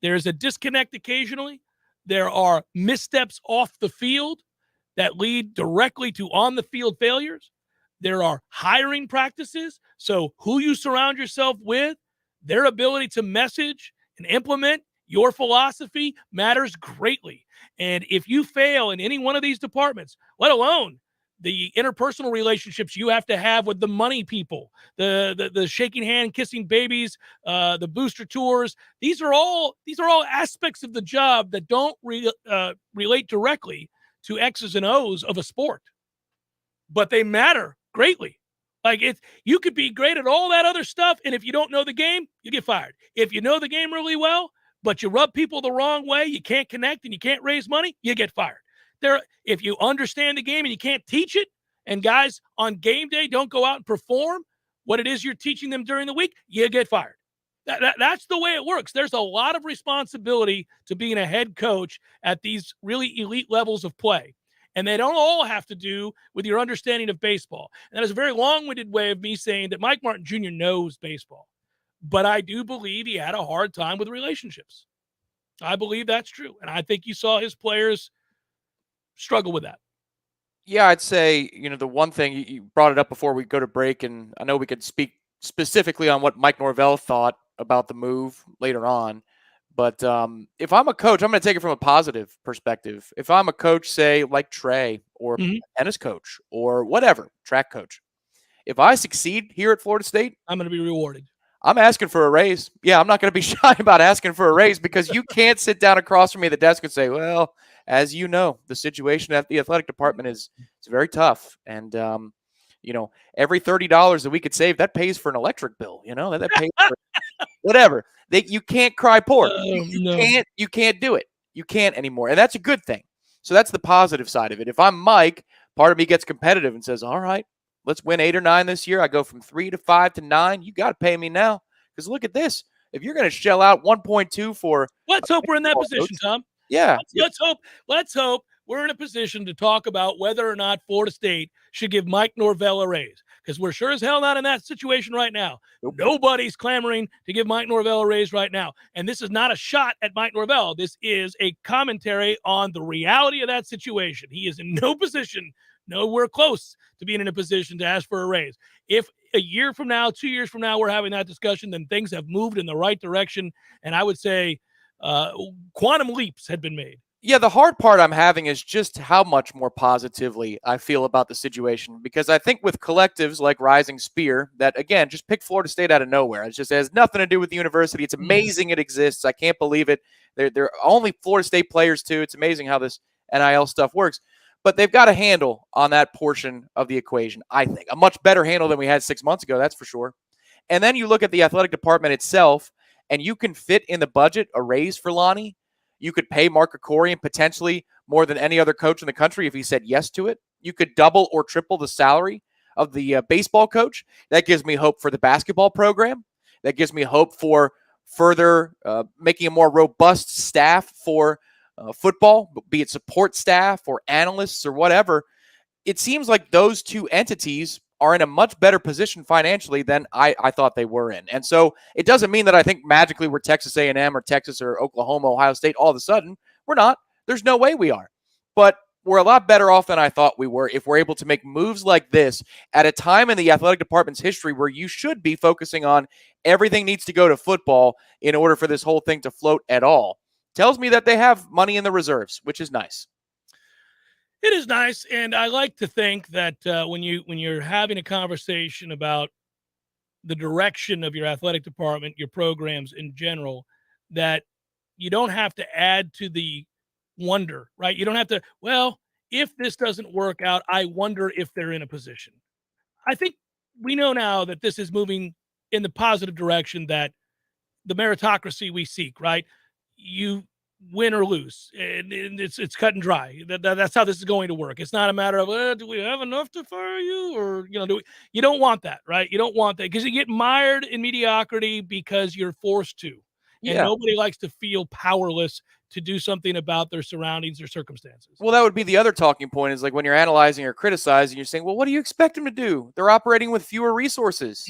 There's a disconnect occasionally. There are missteps off the field that lead directly to on-the-field failures. There are hiring practices. So who you surround yourself with, their ability to message and implement your philosophy matters greatly. And if you fail in any one of these departments, let alone the interpersonal relationships you have to have with the money people, the shaking hand, kissing babies, the booster tours, these are all aspects of the job that don't relate directly to X's and O's of a sport, but they matter greatly. Like you could be great at all that other stuff, and if you don't know the game, you get fired. If you know the game really well, but you rub people the wrong way, you can't connect and you can't raise money, you get fired. If you understand the game and you can't teach it, and guys on game day don't go out and perform what it is you're teaching them during the week, you get fired. That's the way it works. There's a lot of responsibility to being a head coach at these really elite levels of play. And they don't all have to do with your understanding of baseball. And that is a very long-winded way of me saying that Mike Martin Jr. knows baseball. But I do believe he had a hard time with relationships. I believe that's true. And I think you saw his players struggle with that. Yeah, I'd say, the one thing, you brought it up before we go to break, and I know we could speak specifically on what Mike Norvell thought about the move later on. But if I'm a coach, I'm going to take it from a positive perspective. If I'm a coach, say like Trey or tennis coach or whatever, track coach, if I succeed here at Florida State, I'm going to be rewarded. I'm asking for a raise. Yeah, I'm not going to be shy about asking for a raise because you can't sit down across from me at the desk and say, well, as you know, the situation at the athletic department is very tough. And, every $30 that we could save, that pays for an electric bill, that pays for whatever. You can't cry poor. You can't do it. You can't anymore. And that's a good thing. So that's the positive side of it. If I'm Mike, part of me gets competitive and says, all right, let's win 8 or 9 this year. I go from 3 to 5 to 9. You got to pay me now. Because look at this. If you're going to shell out 1.2 for let's hope we're in that position, Tom. Yeah. Let's hope we're in a position to talk about whether or not Florida State should give Mike Norvell a raise. Because we're sure as hell not in that situation right now. Nobody's clamoring to give Mike Norvell a raise right now. And this is not a shot at Mike Norvell. This is a commentary on the reality of that situation. He is in no position, nowhere close to being in a position to ask for a raise. If a year from now, 2 years from now, we're having that discussion, then things have moved in the right direction. And I would say quantum leaps had been made. Yeah, the hard part I'm having is just how much more positively I feel about the situation. Because I think with collectives like Rising Spear, that, again, just pick Florida State out of nowhere. It just has nothing to do with the university. It's amazing it exists. I can't believe it. They're only Florida State players, too. It's amazing how this NIL stuff works. But they've got a handle on that portion of the equation, I think. A much better handle than we had 6 months ago, that's for sure. And then you look at the athletic department itself, and you can fit in the budget a raise for Lonnie. You could pay Mark Krikorian potentially more than any other coach in the country if he said yes to it. You could double or triple the salary of the baseball coach. That gives me hope for the basketball program. That gives me hope for further making a more robust staff for football, be it support staff or analysts or whatever. It seems like those two entities are in a much better position financially than I thought they were in. And so it doesn't mean that I think magically we're Texas A&M or Texas or Oklahoma, Ohio State all of a sudden. We're not. There's no way we are. But we're a lot better off than I thought we were if we're able to make moves like this at a time in the athletic department's history where you should be focusing on everything needs to go to football in order for this whole thing to float at all. Tells me that they have money in the reserves, which is nice. It is nice, and I like to think that when you're having a conversation about the direction of your athletic department, your programs in general, that you don't have to add to the wonder, right? You don't have to, well, if this doesn't work out, I wonder if they're in a position. I think we know now that this is moving in the positive direction, that the meritocracy we seek, right? You win or lose, and it's cut and dry. That's how this is going to work. It's not a matter of do we have enough to fire you, or you don't want that, right? You don't want that, because you get mired in mediocrity because you're forced to, and nobody likes to feel powerless to do something about their surroundings or circumstances. Well, that would be the other talking point, is like when you're analyzing or criticizing, you're saying, well, what do you expect them to do? They're operating with fewer resources.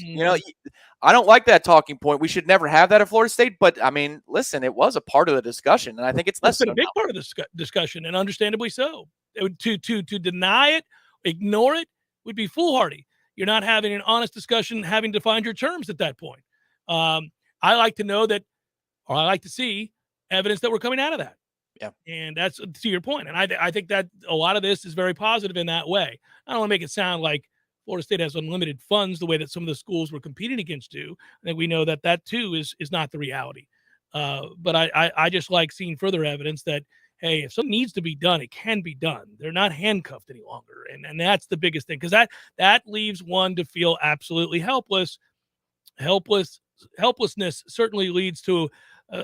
I don't like that talking point. We should never have that at Florida State. But, I mean, listen, it was a part of the discussion, and I think it's less been a big part of the discussion, and understandably so. To deny it, ignore it, would be foolhardy. You're not having an honest discussion, having to find your terms at that point. I like to know that, or I like to see evidence that we're coming out of that. Yeah. And that's to your point. And I think that a lot of this is very positive in that way. I don't want to make it sound like Florida State has unlimited funds the way that some of the schools we're competing against do. I think we know that too is not the reality. But I just like seeing further evidence that, hey, if something needs to be done, it can be done. They're not handcuffed any longer. And that's the biggest thing, because that leaves one to feel absolutely helpless. Helplessness certainly leads to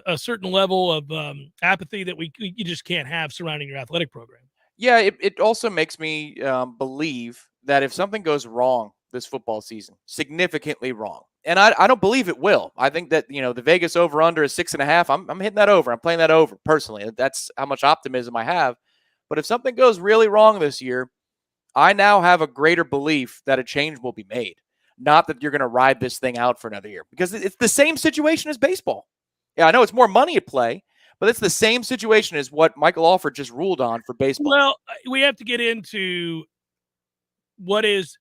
a certain level of apathy that you just can't have surrounding your athletic program. Yeah, it also makes me believe that if something goes wrong this football season, significantly wrong, and I don't believe it will. I think that, the Vegas over-under is 6.5. I'm hitting that over. I'm playing that over personally. That's how much optimism I have. But if something goes really wrong this year, I now have a greater belief that a change will be made. Not that you're going to ride this thing out for another year, because it's the same situation as baseball. Yeah, I know it's more money at play, but it's the same situation as what Michael Alford just ruled on for baseball. Well, we have to get into what is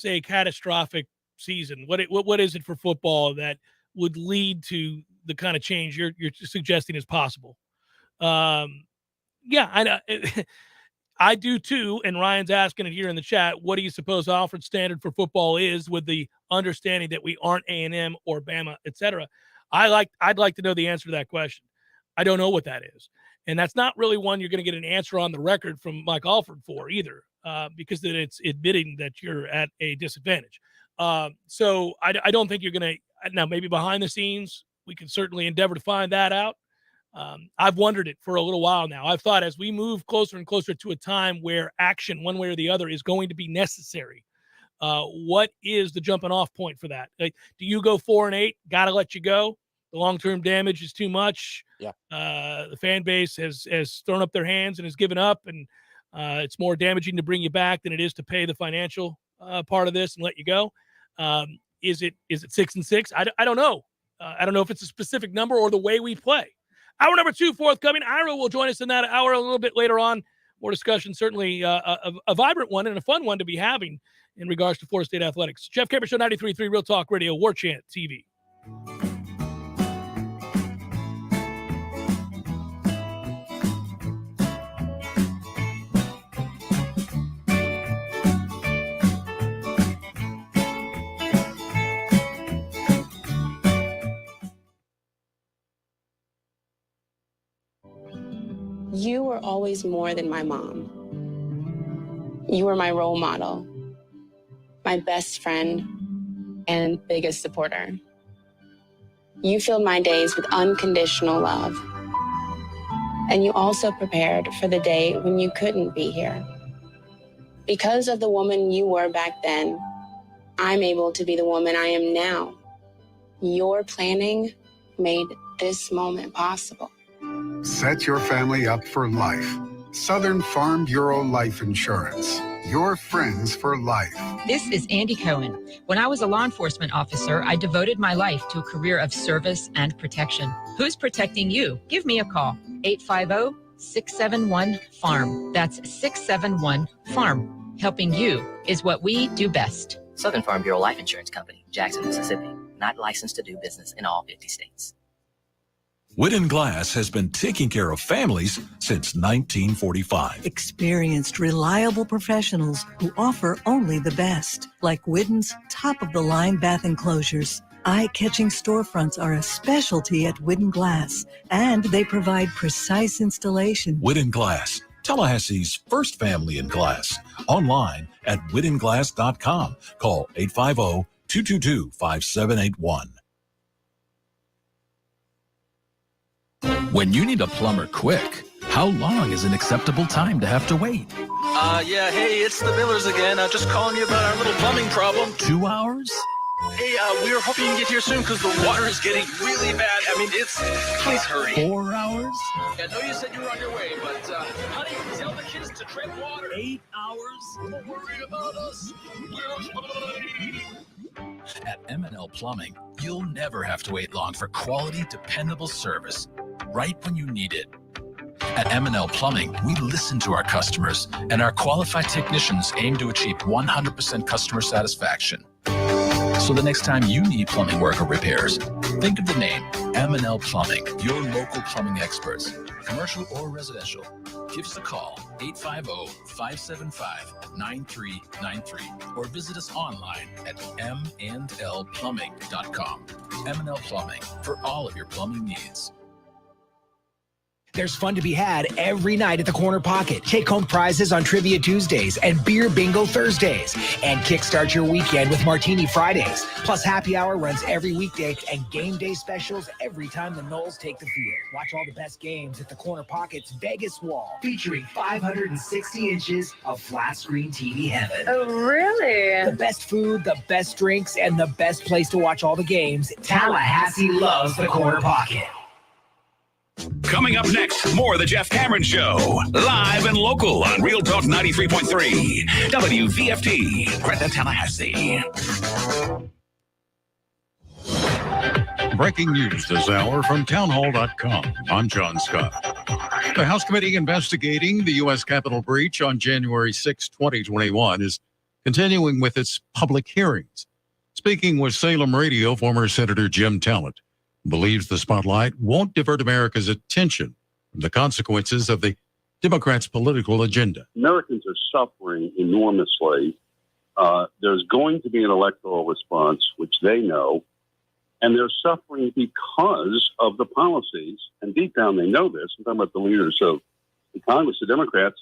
a catastrophic season. What is it for football that would lead to the kind of change you're suggesting is possible. Yeah, I know. I do too, and Ryan's asking it here in the chat, what do you suppose Alfred's standard for football is, with the understanding that we aren't A&M or Bama, et cetera? I'd like to know the answer to that question. I don't know what that is. And that's not really one you're going to get an answer on the record from Mike Alford for either, because then it's admitting that you're at a disadvantage. So I don't think you're going to, now maybe behind the scenes, we can certainly endeavor to find that out. I've wondered it for a little while now. I've thought as we move closer and closer to a time where action, one way or the other, is going to be necessary, what is the jumping off point for that? Like, do you go 4-8? Got to let you go. The long-term damage is too much. Yeah. The fan base has thrown up their hands and has given up, and it's more damaging to bring you back than it is to pay the financial part of this and let you go. Is it 6-6? I don't know. I don't know if it's a specific number or the way we play. Hour number 2 forthcoming. Ira will join us in that hour a little bit later on. More discussion, certainly a vibrant one and a fun one to be having in regards to Florida State athletics. Jeff Cameron Show, 93.3 Real Talk Radio, Warchant TV. You were always more than my mom. You were my role model, my best friend, and biggest supporter. You filled my days with unconditional love. And you also prepared for the day when you couldn't be here. Because of the woman you were back then, I'm able to be the woman I am now. Your planning made this moment possible. Set your family up for life. Southern Farm Bureau Life Insurance. Your friends for life. This is Andy Cohen. When I was a law enforcement officer, I devoted my life to a career of service and protection. Who's protecting you? Give me a call. 850-671-FARM. That's 671-FARM. Helping you is what we do best. Southern Farm Bureau Life Insurance Company, Jackson, Mississippi. Not licensed to do business in all 50 states. Wooden Glass has been taking care of families since 1945. Experienced, reliable professionals who offer only the best, like Wooden's top-of-the-line bath enclosures. Eye-catching storefronts are a specialty at Wooden Glass, and they provide precise installation. Wooden Glass, Tallahassee's first family in glass. Online at woodenglass.com. Call 850-222-5781. When you need a plumber quick, how long is an acceptable time to have to wait? Yeah, hey, it's the Millers again. Just calling you about our little plumbing problem. 2 hours? Hey, we were hoping you can get here soon because the water is getting really bad. I mean, please hurry. 4 hours? Yeah, I know you said you were on your way, but, honey, tell the kids to tread water. 8 hours? Don't worry about us. At M&L Plumbing, you'll never have to wait long for quality, dependable service right when you need it. At M&L Plumbing, we listen to our customers, and our qualified technicians aim to achieve 100% customer satisfaction. So the next time you need plumbing work or repairs, think of the name M&L Plumbing, your local plumbing experts, commercial or residential. Give us a call, 850-575-9393, or visit us online at mndlplumbing.com. M&L Plumbing, for all of your plumbing needs. There's fun to be had every night at the Corner Pocket. Take home prizes on Trivia Tuesdays and Beer Bingo Thursdays. And kickstart your weekend with Martini Fridays. Plus, happy hour runs every weekday and game day specials every time the Noles take the field. Watch all the best games at the Corner Pocket's Vegas wall, featuring 560 inches of flat screen TV heaven. Oh, really? The best food, the best drinks, and the best place to watch all the games. Tallahassee loves the Corner Pocket. Coming up next, more of the Jeff Cameron Show. Live and local on Real Talk 93.3. WVFT, Greta, Tallahassee. Breaking news this hour from townhall.com. I'm John Scott. The House Committee investigating the U.S. Capitol breach on January 6, 2021 is continuing with its public hearings. Speaking with Salem Radio, former Senator Jim Talent believes the spotlight won't divert America's attention from the consequences of the Democrats' political agenda. Americans are suffering enormously. There's going to be an electoral response, which they know, and they're suffering because of the policies. And deep down, they know this. I'm talking about the leaders of the Congress, the Democrats.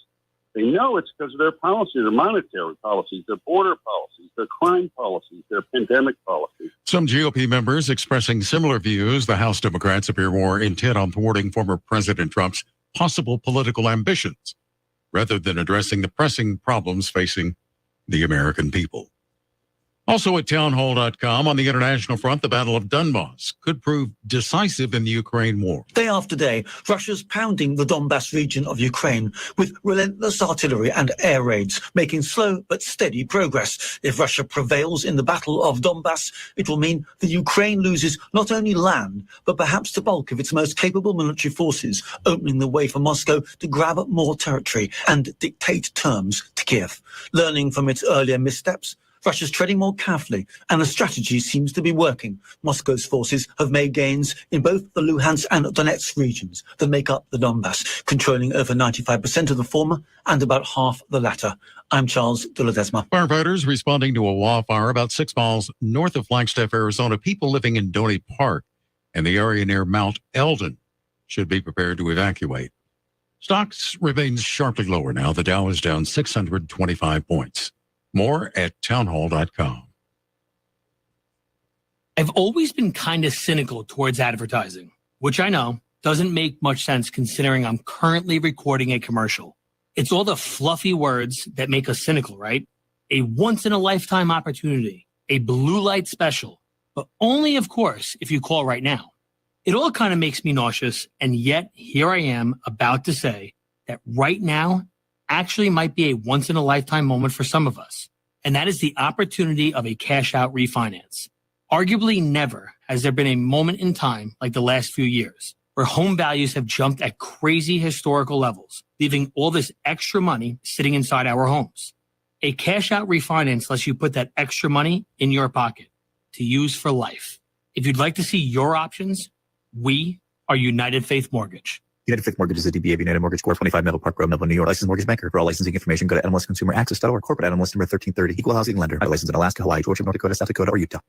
They know it's because of their policies, their monetary policies, their border policies, their crime policies, their pandemic policies. Some GOP members expressing similar views. The House Democrats appear more intent on thwarting former President Trump's possible political ambitions rather than addressing the pressing problems facing the American people. Also at townhall.com, on the international front, the Battle of Donbass could prove decisive in the Ukraine war. Day after day, Russia's pounding the Donbass region of Ukraine with relentless artillery and air raids, making slow but steady progress. If Russia prevails in the Battle of Donbass, it will mean that Ukraine loses not only land, but perhaps the bulk of its most capable military forces, opening the way for Moscow to grab more territory and dictate terms to Kiev. Learning from its earlier missteps, Russia's treading more carefully, and the strategy seems to be working. Moscow's forces have made gains in both the Luhansk and Donetsk regions that make up the Donbass, controlling over 95% of the former and about half the latter. I'm Charles de Ledesma. Firefighters responding to a wildfire about 6 miles north of Flagstaff, Arizona. People living in Doney Park and the area near Mount Eldon should be prepared to evacuate. Stocks remains sharply lower now. The Dow is down 625 points. More at townhall.com. I've always been kind of cynical towards advertising, which I know doesn't make much sense considering I'm currently recording a commercial. It's all the fluffy words that make us cynical, right? A once-in-a-lifetime opportunity, a blue light special, but only, of course, if you call right now. It all kind of makes me nauseous, and yet here I am about to say that right now actually might be a once-in-a-lifetime moment for some of us, and that is the opportunity of a cash-out refinance. Arguably never has there been a moment in time like the last few years where home values have jumped at crazy historical levels, leaving all this extra money sitting inside our homes. A cash-out refinance lets you put that extra money in your pocket to use for life. If you'd like to see your options, we are United Faith Mortgage. United Faith Mortgage is a DBA of United Mortgage Corp. 25 Melville Park Road, Melville, New York. Licensed mortgage banker. For all licensing information, go to NMLSConsumerAccess.org. Corporate NMLS number 1330. Equal housing lender. Licensed in Alaska, Hawaii, Georgia, North Dakota, South Dakota, or Utah.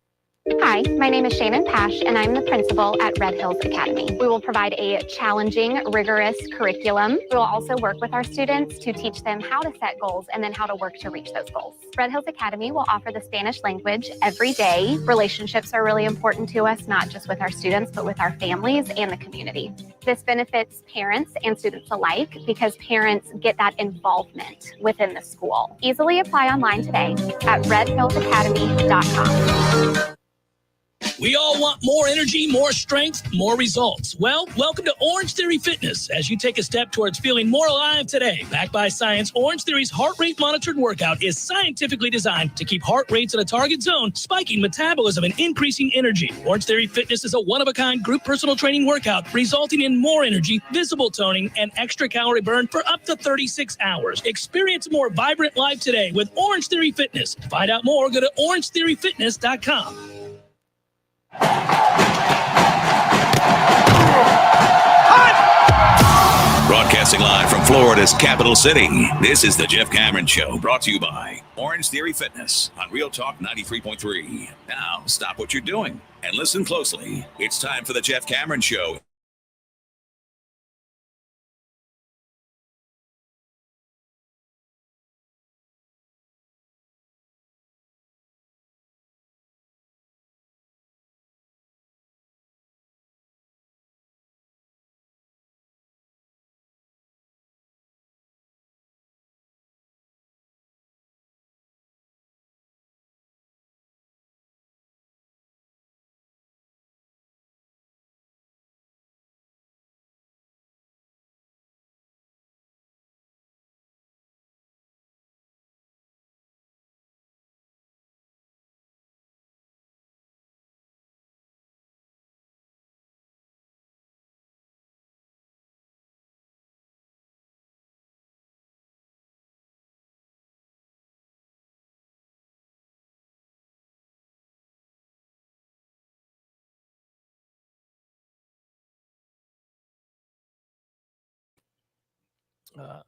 Hi, my name is Shannon Pash, and I'm the principal at Red Hills Academy. We will provide a challenging, rigorous curriculum. We will also work with our students to teach them how to set goals and then how to work to reach those goals. Red Hills Academy will offer the Spanish language every day. Relationships are really important to us, not just with our students, but with our families and the community. This benefits parents and students alike because parents get that involvement within the school. Easily apply online today at redhillsacademy.com. We all want more energy, more strength, more results. Well, welcome to Orange Theory Fitness as you take a step towards feeling more alive today. Backed by science, Orange Theory's heart rate monitored workout is scientifically designed to keep heart rates in a target zone, spiking metabolism and increasing energy. Orange Theory Fitness is a one-of-a-kind group personal training workout resulting in more energy, visible toning, and extra calorie burn for up to 36 hours. Experience a more vibrant life today with Orange Theory Fitness. To find out more, go to orangetheoryfitness.com. Broadcasting live from Florida's capital city, this is the Jeff Cameron Show, brought to you by Orange Theory Fitness on Real Talk 93.3. Now, stop what you're doing and listen closely. It's time for the Jeff Cameron Show.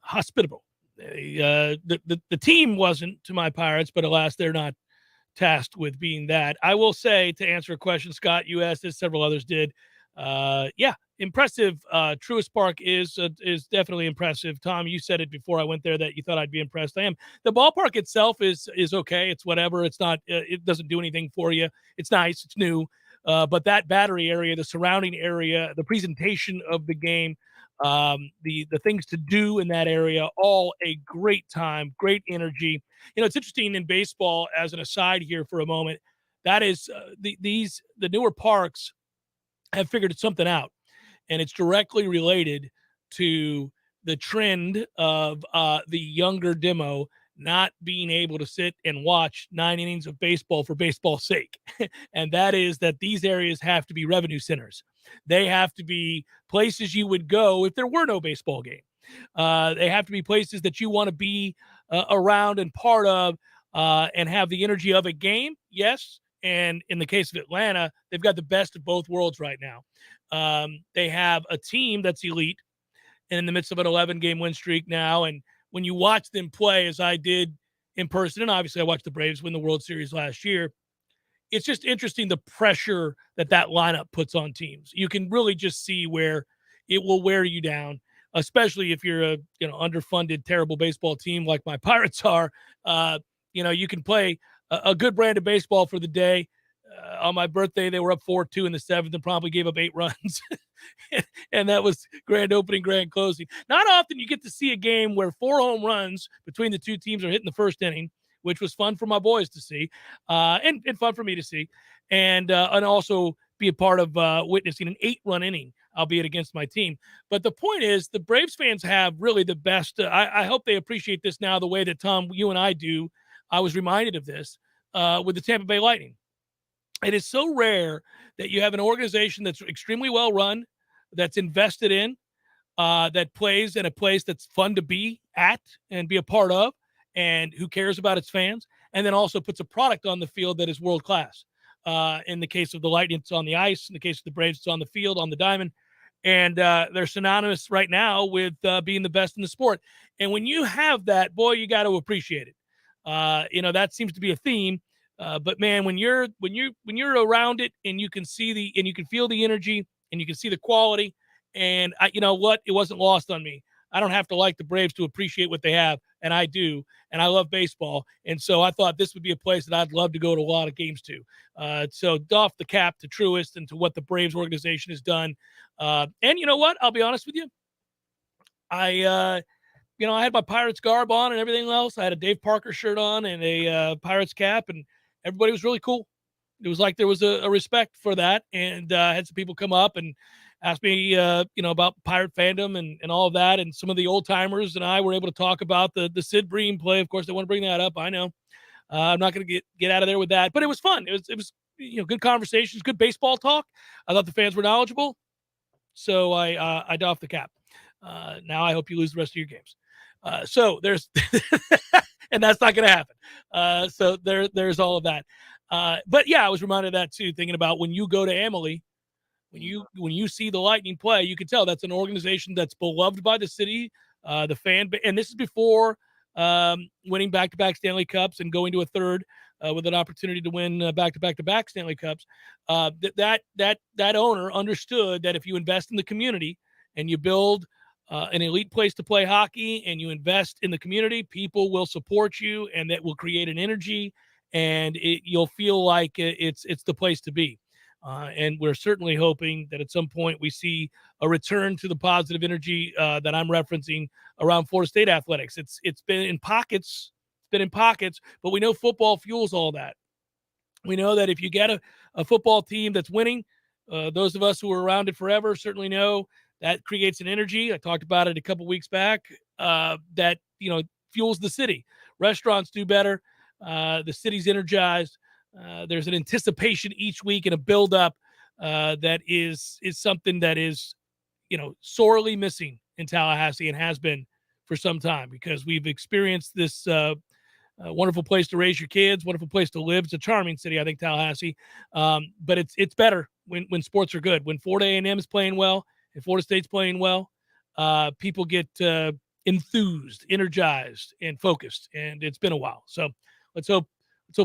hospitable. The team wasn't to my Pirates, but alas, they're not tasked with being that. I will say, to answer a question, Scott, you asked this, several others did. Yeah, impressive. Truist Park is definitely impressive. Tom, you said it before I went there that you thought I'd be impressed. I am. The ballpark itself is okay. It's whatever. It's not. It doesn't do anything for you. It's nice. It's new. But that Battery area, the surrounding area, the presentation of the game, the things to do in that area, all a great time, great energy. It's interesting in baseball, as an aside here for a moment, that is the newer parks have figured something out, and it's directly related to the trend of the younger demo not being able to sit and watch 9 innings of baseball for baseball's sake. And that is that these areas have to be revenue centers. They have to be places you would go if there were no baseball game. They have to be places that you want to be around and part of, and have the energy of a game. Yes. And in the case of Atlanta, they've got the best of both worlds right now. They have a team that's elite and in the midst of an 11-game win streak now. And when you watch them play, as I did in person, and obviously I watched the Braves win the World Series last year, it's just interesting the pressure that lineup puts on teams. You can really just see where it will wear you down, especially if you're a underfunded, terrible baseball team like my Pirates are. You can play a good brand of baseball for the day. On my birthday, they were up 4-2 in the 7th and probably gave up 8 runs. And that was grand opening, grand closing. Not often you get to see a game where 4 home runs between the two teams are hitting the first inning, which was fun for my boys to see, and fun for me to see, and also be a part of witnessing an 8-run inning, albeit against my team. But the point is, the Braves fans have really the best. I hope they appreciate this now the way that, Tom, you and I do. I was reminded of this with the Tampa Bay Lightning. It is so rare that you have an organization that's extremely well run, that's invested in, that plays in a place that's fun to be at and be a part of, and who cares about its fans, and then also puts a product on the field that is world class. In the case of the Lightning, it's on the ice. In the case of the Braves, it's on the field, on the diamond. And they're synonymous right now with being the best in the sport. And when you have that, boy, you got to appreciate it. That seems to be a theme. But man, when you're around it and you can see and you can feel the energy and you can see the quality, and it wasn't lost on me. I don't have to like the Braves to appreciate what they have, and I do, and I love baseball, and so I thought this would be a place that I'd love to go to a lot of games to. So doff the cap to Truist and to what the Braves organization has done. And you know what? I'll be honest with you. I had my Pirates garb on and everything else. I had a Dave Parker shirt on and a Pirates cap, and everybody was really cool. It was like there was a respect for that, and I had some people come up and ask me, about Pirate fandom and all of that. And some of the old timers and I were able to talk about the Sid Bream play. Of course, they want to bring that up. I know. I'm not going to get out of there with that, but it was fun. It was good conversations, good baseball talk. I thought the fans were knowledgeable. So I doffed the cap. Now I hope you lose the rest of your games. So there's, and that's not going to happen. So there's all of that. But yeah, I was reminded of that too, thinking about when you go to Amalie, when you see the Lightning play, you can tell that's an organization that's beloved by the city, the fan, and this is before winning back-to-back Stanley Cups and going to a third with an opportunity to win back-to-back Stanley Cups. That owner understood that if you invest in the community and you build an elite place to play hockey and you invest in the community, people will support you, and that will create an energy, and you'll feel like it's the place to be. And we're certainly hoping that at some point we see a return to the positive energy that I'm referencing around Florida State athletics. It's been in pockets. But we know football fuels all that. We know that if you get a football team that's winning, those of us who are around it forever certainly know that creates an energy. I talked about it a couple weeks back. That fuels the city. Restaurants do better. The city's energized. There's an anticipation each week and a buildup that is something that is, sorely missing in Tallahassee and has been for some time, because we've experienced this wonderful place to raise your kids, wonderful place to live. It's a charming city, I think, Tallahassee. But it's better when sports are good. When Florida A&M is playing well and Florida State's playing well, people get enthused, energized, and focused. And it's been a while. So let's hope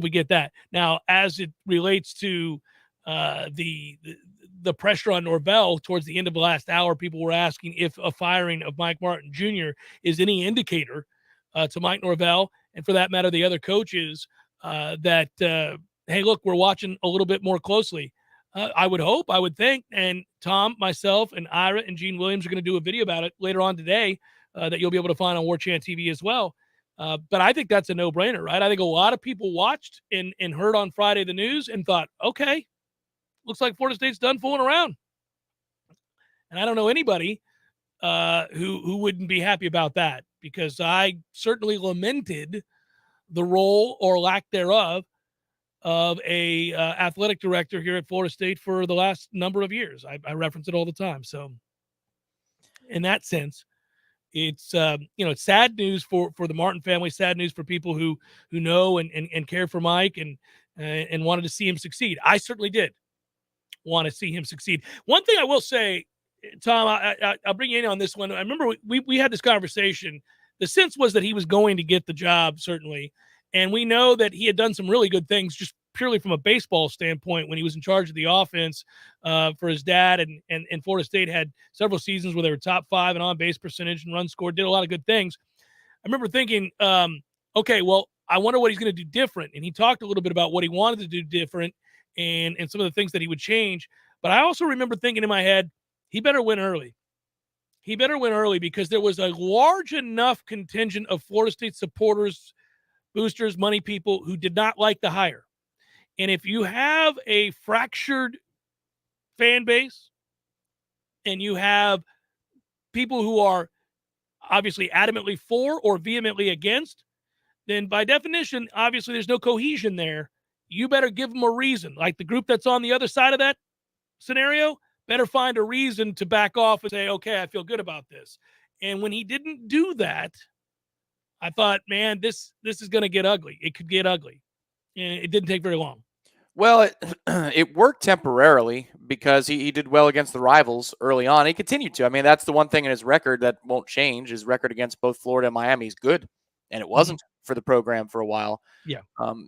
we get that. Now, as it relates to the pressure on Norvell towards the end of the last hour, people were asking if a firing of Mike Martin Jr. is any indicator to Mike Norvell, and for that matter, the other coaches, that, hey, look, we're watching a little bit more closely. I would hope, I would think, and Tom, myself, and Ira and Gene Williams are going to do a video about it later on today that you'll be able to find on Warchant TV as well. But I think that's a no-brainer, right? I think a lot of people watched and heard on Friday the news and thought, okay, looks like Florida State's done fooling around. And I don't know anybody who wouldn't be happy about that, because I certainly lamented the role or lack thereof of a athletic director here at Florida State for the last number of years. I reference it all the time. So in that sense, it's it's sad news for the Martin family, sad news for people who know and care for Mike and wanted to see him succeed. I certainly did want to see him succeed. One thing I will say, Tom, I'll bring you in on this one. I remember we had this conversation. The sense was that he was going to get the job, certainly. And we know that he had done some really good things just purely from a baseball standpoint when he was in charge of the offense for his dad. And Florida State had several seasons where they were top 5 in on-base percentage and runs scored, did a lot of good things. I remember thinking, okay, well, I wonder what he's going to do different. And he talked a little bit about what he wanted to do different and some of the things that he would change. But I also remember thinking in my head, he better win early. He better win early, because there was a large enough contingent of Florida State supporters, boosters, money people who did not like the hire. And if you have a fractured fan base and you have people who are obviously adamantly for or vehemently against, then by definition, obviously there's no cohesion there. You better give them a reason. Like the group that's on the other side of that scenario better find a reason to back off and say, okay, I feel good about this. And when he didn't do that, I thought, man, this is going to get ugly. It could get ugly. And it didn't take very long. Well, it worked temporarily because he did well against the rivals early on. He continued to. I mean, that's the one thing in his record that won't change. His record against both Florida and Miami is good, and it wasn't for the program for a while. Yeah.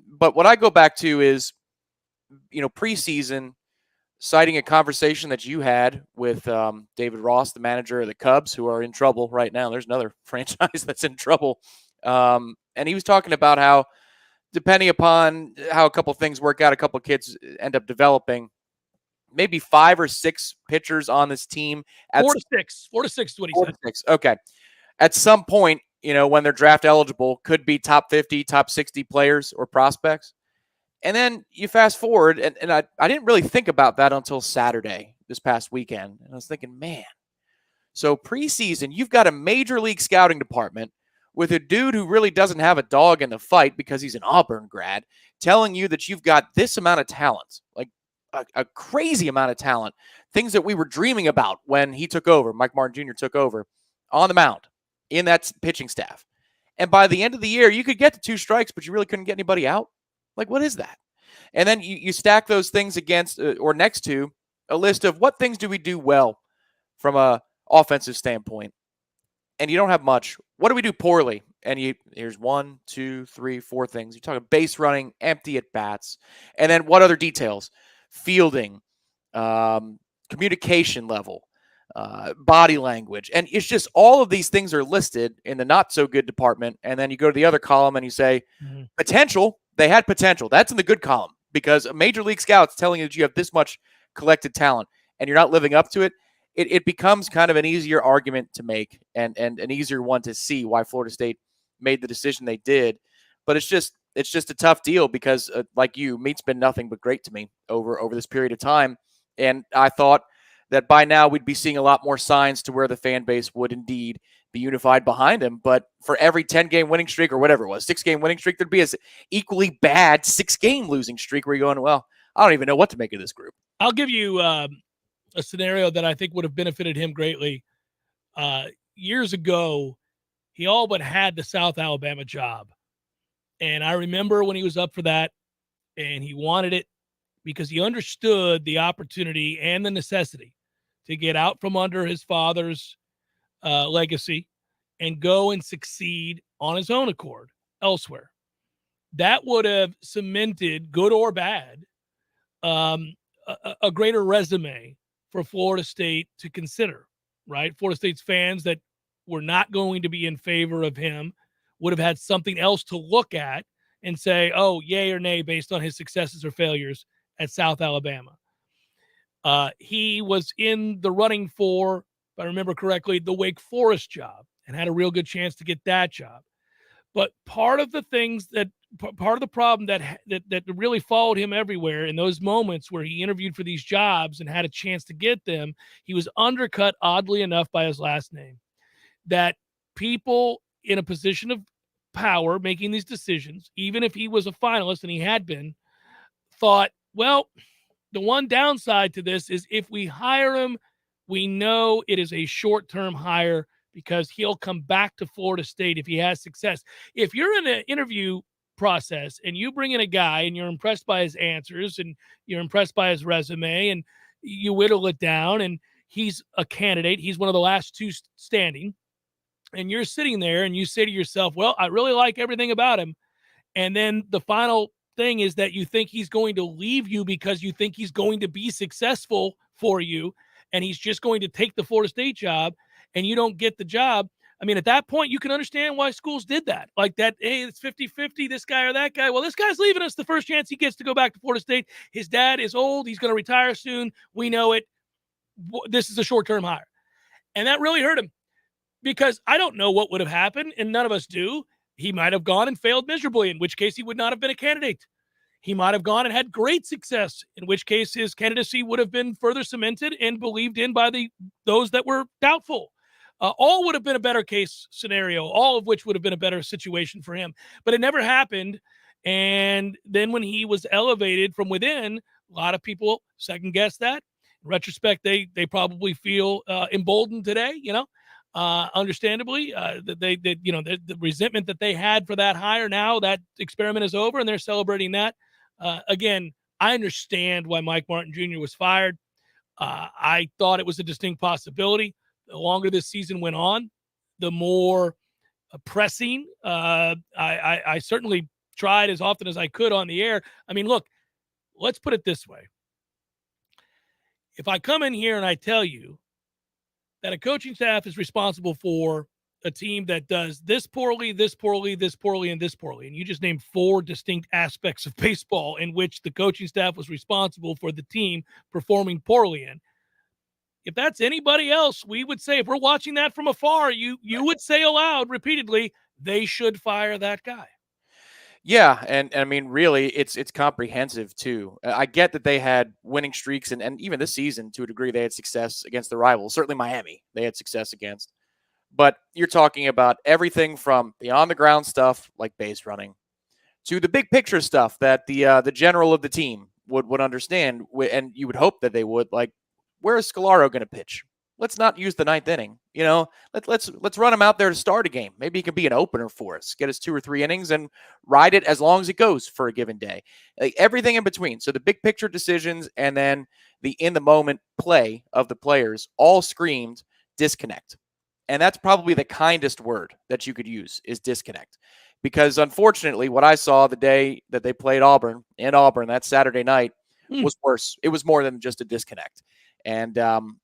But what I go back to is, preseason, citing a conversation that you had with David Ross, the manager of the Cubs, who are in trouble right now. There's another franchise that's in trouble. And he was talking about how, depending upon how a couple things work out, a couple kids end up developing, maybe 5 or 6 pitchers on this team. 4 to 6. 4 to 6 is what he said. 6. Okay. At some point, when they're draft eligible, could be top 50, top 60 players or prospects. And then you fast forward, and I didn't really think about that until Saturday, this past weekend. And I was thinking, man, so preseason, you've got a major league scouting department with a dude who really doesn't have a dog in the fight because he's an Auburn grad, telling you that you've got this amount of talent, like a crazy amount of talent, things that we were dreaming about when he took over, Mike Martin Jr. took over, on the mound in that pitching staff. And by the end of the year, you could get to 2 strikes, but you really couldn't get anybody out. Like, what is that? And then you stack those things against or next to a list of what things do we do well from a offensive standpoint. And you don't have much. What do we do poorly? And here's 1, 2, 3, 4 things. You're talking base running, empty at bats. And then what other details? Fielding, communication level, body language. And it's just all of these things are listed in the not so good department. And then you go to the other column and you say, potential. They had potential. That's in the good column, because a major league scout's telling you that you have this much collected talent and you're not living up to it. It becomes kind of an easier argument to make and an easier one to see why Florida State made the decision they did. But it's just a tough deal because, like Meat's been nothing but great to me over this period of time. And I thought that by now we'd be seeing a lot more signs to where the fan base would indeed be unified behind him. But for every 10-game winning streak or whatever it was, 6-game winning streak, there'd be an equally bad 6-game losing streak where you're going, well, I don't even know what to make of this group. I'll give you a scenario that I think would have benefited him greatly. Years ago, he all but had the South Alabama job. And I remember when he was up for that and he wanted it because he understood the opportunity and the necessity to get out from under his father's legacy and go and succeed on his own accord elsewhere. That would have cemented, good or bad, a greater resume for Florida State to consider, right? Florida State's fans that were not going to be in favor of him would have had something else to look at and say, oh, yay or nay, based on his successes or failures at South Alabama. He was in the running for, if I remember correctly, the Wake Forest job and had a real good chance to get that job. But part of the problem that really followed him everywhere in those moments where he interviewed for these jobs and had a chance to get them, he was undercut, oddly enough, by his last name. That people in a position of power making these decisions, even if he was a finalist and he had been, thought, well, the one downside to this is if we hire him, we know it is a short-term hire because he'll come back to Florida State if he has success. If you're in an interview process and you bring in a guy and you're impressed by his answers and you're impressed by his resume and you whittle it down and he's a candidate, he's one of the last two standing, and you're sitting there and you say to yourself, well, I really like everything about him. And then the final thing is that you think he's going to leave you because you think he's going to be successful for you and he's just going to take the Florida State job and you don't get the job. I mean, at that point, you can understand why schools did that. Like that, hey, it's 50-50, this guy or that guy. Well, this guy's leaving us the first chance he gets to go back to Florida State. His dad is old. He's going to retire soon. We know it. This is a short-term hire. And that really hurt him because I don't know what would have happened, and none of us do. He might have gone and failed miserably, in which case he would not have been a candidate. He might have gone and had great success, in which case his candidacy would have been further cemented and believed in by those that were doubtful. All would have been a better case scenario, all of which would have been a better situation for him. But it never happened. And then when he was elevated from within, a lot of people second-guessed that. In retrospect, they probably feel emboldened today, understandably. The resentment that they had for that hire, now that experiment is over and they're celebrating that. Again, I understand why Mike Martin Jr. was fired. I thought it was a distinct possibility. The longer this season went on, the more pressing. I certainly tried as often as I could on the air. I mean, look, let's put it this way. If I come in here and I tell you that a coaching staff is responsible for a team that does this poorly, this poorly, this poorly, and this poorly, and you just named 4 distinct aspects of baseball in which the coaching staff was responsible for the team performing poorly in, if that's anybody else, we would say, if we're watching that from afar, you would say aloud repeatedly, they should fire that guy. Yeah, and I mean, really, it's comprehensive too. I get that they had winning streaks, and even this season, to a degree, they had success against the rivals. Certainly Miami, they had success against. But you're talking about everything from the on-the-ground stuff, like base running, to the big picture stuff that the general of the team would understand, and you would hope that they would, like, where is Scalaro going to pitch? Let's not use the 9th inning. Let's run him out there to start a game. Maybe he can be an opener for us, get us 2 or 3 innings and ride it as long as it goes for a given day. Like, everything in between. So the big picture decisions and then the in the moment play of the players all screamed disconnect. And that's probably the kindest word that you could use is disconnect. Because unfortunately, what I saw the day that they played Auburn that Saturday night was worse. It was more than just a disconnect. And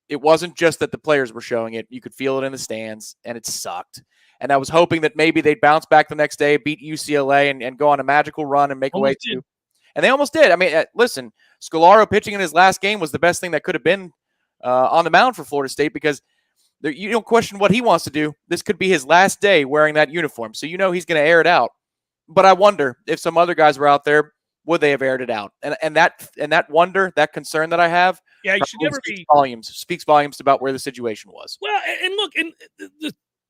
it wasn't just that the players were showing it. You could feel it in the stands, and it sucked. And I was hoping that maybe they'd bounce back the next day, beat UCLA, and go on a magical run and make a way to. And they almost did. I mean, listen, Scalaro pitching in his last game was the best thing that could have been on the mound for Florida State because you don't question what he wants to do. This could be his last day wearing that uniform. So he's going to air it out. But I wonder if some other guys were out there, would they have aired it out? And that wonder, that concern that I have, you should never speaks volumes about where the situation was. Well, and look, and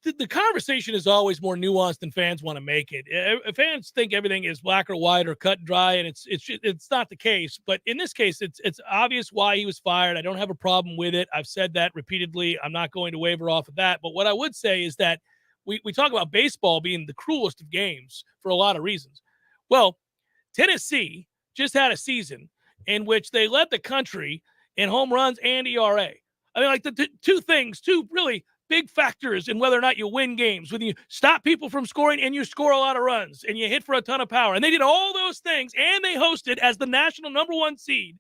the conversation is always more nuanced than fans want to make it. Fans think everything is black or white or cut and dry, and it's not the case. But in this case, it's obvious why he was fired. I don't have a problem with it. I've said that repeatedly. I'm not going to waver off of that. But what I would say is that we talk about baseball being the cruelest of games for a lot of reasons. Well, Tennessee just had a season in which they led the country in home runs and ERA. I mean, like two really big factors in whether or not you win games. When you stop people from scoring and you score a lot of runs and you hit for a ton of power. And they did all those things, and they hosted as the national #1 seed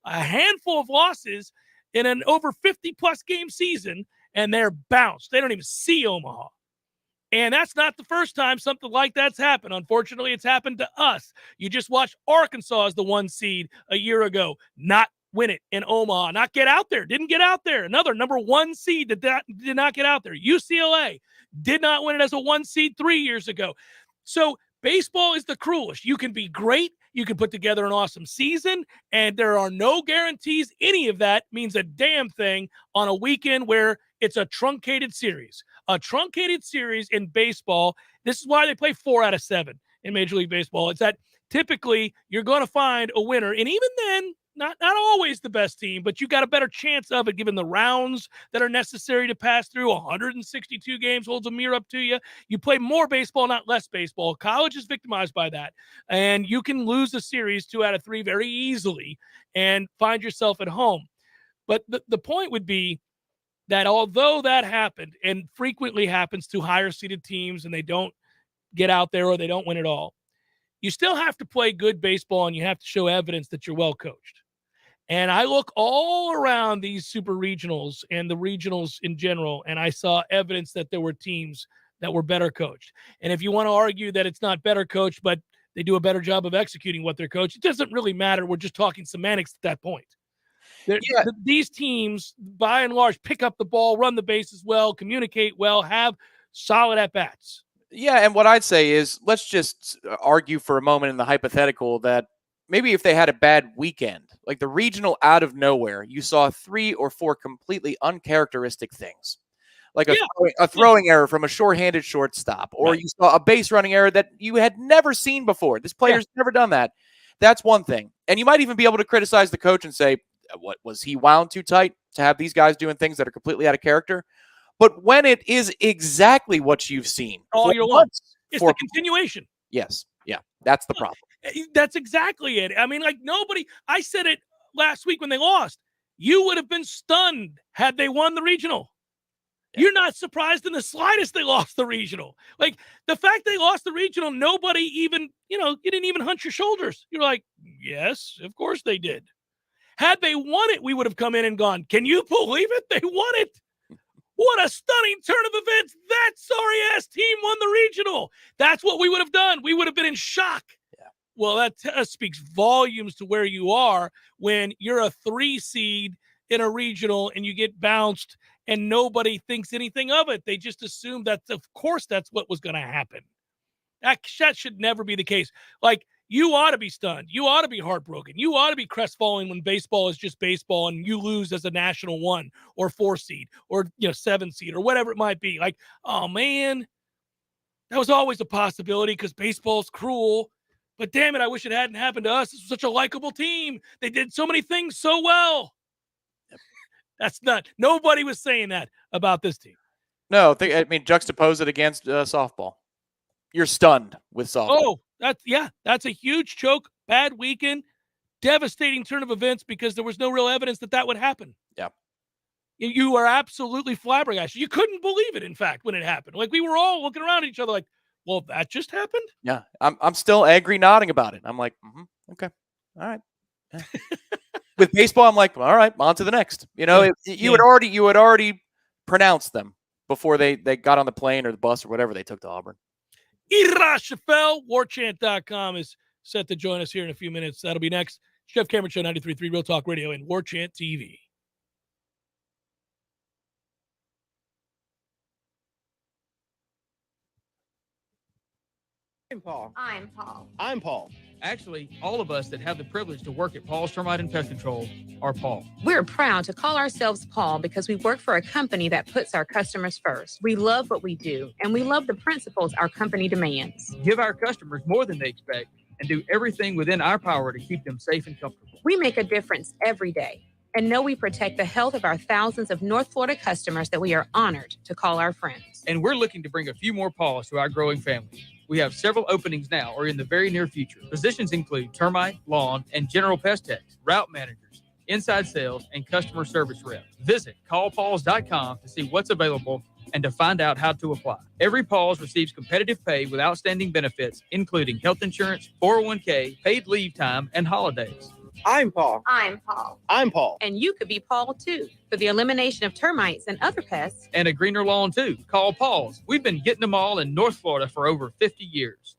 a handful of losses in an over 50-plus game season, and they're bounced. They don't even see Omaha. And that's not the first time something like that's happened. Unfortunately, it's happened to us. You just watched Arkansas as the 1 seed a year ago, not win it in Omaha, not get out there, didn't get out there. Another #1 seed that did not get out there. UCLA did not win it as a 1 seed 3 years ago. So baseball is the cruelest. You can be great. You can put together an awesome season, and there are no guarantees any of that means a damn thing on a weekend where it's a truncated series. A truncated series in baseball, this is why they play 4 out of 7 in Major League Baseball. It's that typically you're going to find a winner, and even then, not always the best team, but you got a better chance of it given the rounds that are necessary to pass through. 162 games holds a mirror up to you. You play more baseball, not less baseball. College is victimized by that. And you can lose a series 2 out of 3 very easily and find yourself at home. But the point would be that although that happened and frequently happens to higher seeded teams and they don't get out there or they don't win at all, you still have to play good baseball and you have to show evidence that you're well coached. And I look all around these super regionals and the regionals in general, and I saw evidence that there were teams that were better coached. And if you want to argue that it's not better coached, but they do a better job of executing what they're coached, it doesn't really matter. We're just talking semantics at that point. These teams, by and large, pick up the ball, run the bases well, communicate well, have solid at-bats. Yeah, and what I'd say is let's just argue for a moment in the hypothetical that maybe if they had a bad weekend, like the regional out of nowhere, you saw 3 or 4 completely uncharacteristic things, like a throwing error from a shorthanded shortstop, or you saw a base running error that you had never seen before. This player's never done that. That's one thing. And you might even be able to criticize the coach and say, what was he wound too tight to have these guys doing things that are completely out of character? But when it is exactly what you've seen all year long, it's the continuation. Yes. Yeah. That's the problem. That's exactly it. I mean, like nobody, I said it last week when they lost. You would have been stunned had they won the regional. You're not surprised in the slightest they lost the regional. Like the fact they lost the regional, nobody even, you didn't even hunch your shoulders. You're like, yes, of course they did. Had they won it, we would have come in and gone, can you believe it? They won it. What a stunning turn of events. That sorry-ass team won the regional. That's what we would have done. We would have been in shock. Yeah. Well, that speaks volumes to where you are when you're a 3 seed in a regional and you get bounced and nobody thinks anything of it. They just assume that, of course, that's what was going to happen. That should never be the case. Like, you ought to be stunned. You ought to be heartbroken. You ought to be crestfallen when baseball is just baseball and you lose as a national 1 or 4 seed or 7 seed or whatever it might be. Like, oh man, that was always a possibility because baseball's cruel. But damn it, I wish it hadn't happened to us. This was such a likable team. They did so many things so well. Nobody was saying that about this team. No, juxtapose it against softball. You're stunned with softball. Oh, that's a huge choke, bad weekend, devastating turn of events because there was no real evidence that would happen. Yeah. You are absolutely flabbergasted. You couldn't believe it, in fact, when it happened. Like, we were all looking around at each other like, well, that just happened? Yeah. I'm still angry nodding about it. I'm like, okay. All right. Yeah. With baseball, I'm like, all right, on to the next. You had already pronounced them before they got on the plane or the bus or whatever they took to Auburn. Ira Chaffel, Warchant.com is set to join us here in a few minutes. That'll be next. Jeff Cameron Show, 93.3 Real Talk Radio and Warchant TV. I'm Paul. I'm Paul. I'm Paul. Actually, all of us that have the privilege to work at Paul's Termite and Pest Control are Paul. We're proud to call ourselves Paul because we work for a company that puts our customers first. We love what we do, and we love the principles our company demands. Give our customers more than they expect and do everything within our power to keep them safe and comfortable. We make a difference every day and know we protect the health of our thousands of North Florida customers that we are honored to call our friends. And we're looking to bring a few more Pauls to our growing family. We have several openings now or in the very near future. Positions include termite, lawn, and general pest techs, route managers, inside sales, and customer service reps. Visit callpauls.com to see what's available and to find out how to apply. Every pause receives competitive pay with outstanding benefits, including health insurance, 401k, paid leave time, and holidays. I'm Paul. I'm Paul. I'm Paul. And you could be Paul too. For the elimination of termites and other pests. And a greener lawn too. Call Paul's. We've been getting them all in North Florida for over 50 years.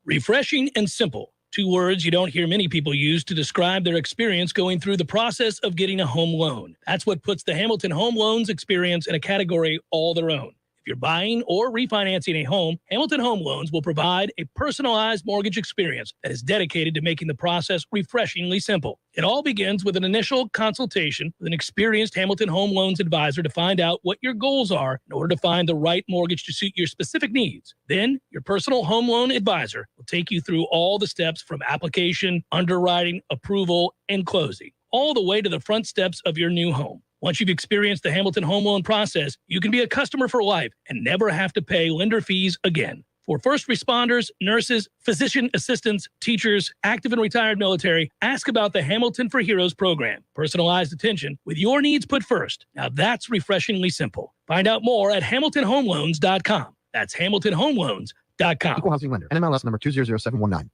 Refreshing and simple. 2 words you don't hear many people use to describe their experience going through the process of getting a home loan. That's what puts the Hamilton Home Loans experience in a category all their own. If you're buying or refinancing a home, Hamilton Home Loans will provide a personalized mortgage experience that is dedicated to making the process refreshingly simple. It all begins with an initial consultation with an experienced Hamilton Home Loans advisor to find out what your goals are in order to find the right mortgage to suit your specific needs. Then, your personal home loan advisor will take you through all the steps from application, underwriting, approval, and closing, all the way to the front steps of your new home. Once you've experienced the Hamilton Home Loan process, you can be a customer for life and never have to pay lender fees again. For first responders, nurses, physician assistants, teachers, active and retired military, ask about the Hamilton for Heroes program. Personalized attention with your needs put first. Now that's refreshingly simple. Find out more at HamiltonHomeLoans.com. That's HamiltonHomeLoans.com. Equal housing lender. NMLS number 200719.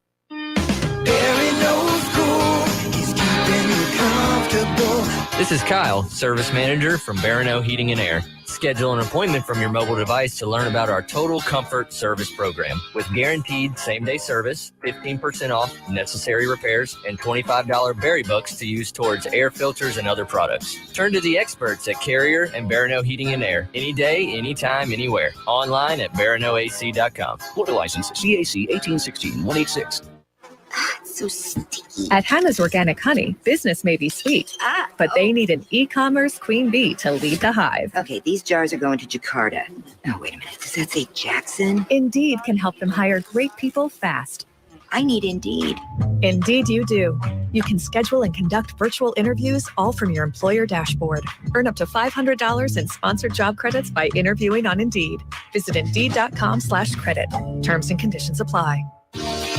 This is Kyle, Service Manager from Barano Heating and Air. Schedule an appointment from your mobile device to learn about our Total Comfort Service program. With guaranteed same-day service, 15% off necessary repairs, and $25 berry bucks to use towards air filters and other products. Turn to the experts at Carrier and Barano Heating and Air. Any day, anytime, anywhere. Online at baranoac.com. Florida license CAC 1816-186. It's so sticky. At Hannah's Organic Honey, business may be sweet, but they need an e-commerce queen bee to lead the hive. Okay, these jars are going to Jakarta. Oh, wait a minute. Does that say Jackson? Indeed can help them hire great people fast. I need Indeed. Indeed you do. You can schedule and conduct virtual interviews all from your employer dashboard. Earn up to $500 in sponsored job credits by interviewing on Indeed. Visit Indeed.com/credit. Terms and conditions apply.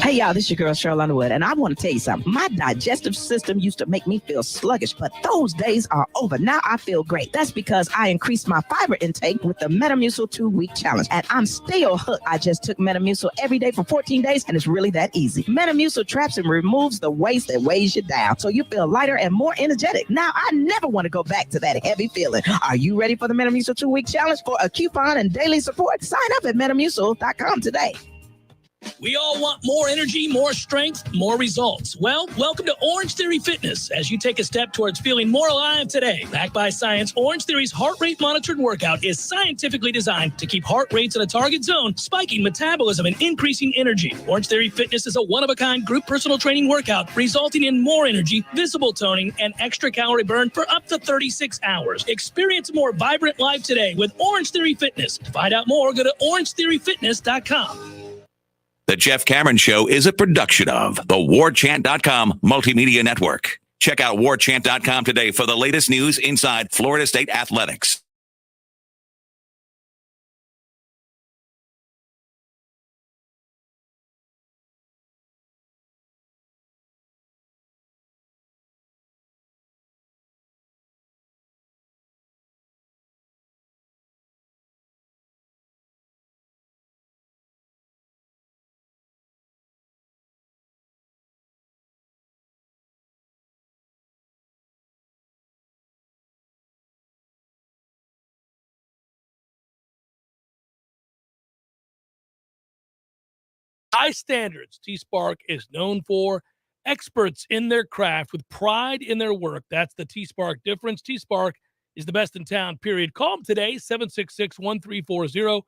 Hey, y'all, this is your girl, Cheryl Underwood, and I want to tell you something. My digestive system used to make me feel sluggish, but those days are over. Now I feel great. That's because I increased my fiber intake with the Metamucil 2-week challenge, and I'm still hooked. I just took Metamucil every day for 14 days, and it's really that easy. Metamucil traps and removes the waste that weighs you down, so you feel lighter and more energetic. Now I never want to go back to that heavy feeling. Are you ready for the Metamucil 2-week challenge? For a coupon and daily support, sign up at Metamucil.com today. We all want more energy, more strength, more results. Well, welcome to Orange Theory Fitness as you take a step towards feeling more alive today. Backed by science, Orange Theory's heart rate monitored workout is scientifically designed to keep heart rates in a target zone, spiking metabolism and increasing energy. Orange Theory Fitness is a one-of-a-kind group personal training workout resulting in more energy, visible toning, and extra calorie burn for up to 36 hours. Experience a more vibrant life today with Orange Theory Fitness. To find out more, go to orangetheoryfitness.com. The Jeff Cameron Show is a production of the Warchant.com Multimedia Network. Check out Warchant.com today for the latest news inside Florida State athletics. High standards T-Spark is known for. Experts in their craft with pride in their work. That's the T-Spark difference. T-Spark is the best in town, period. Call them today, 766-1340,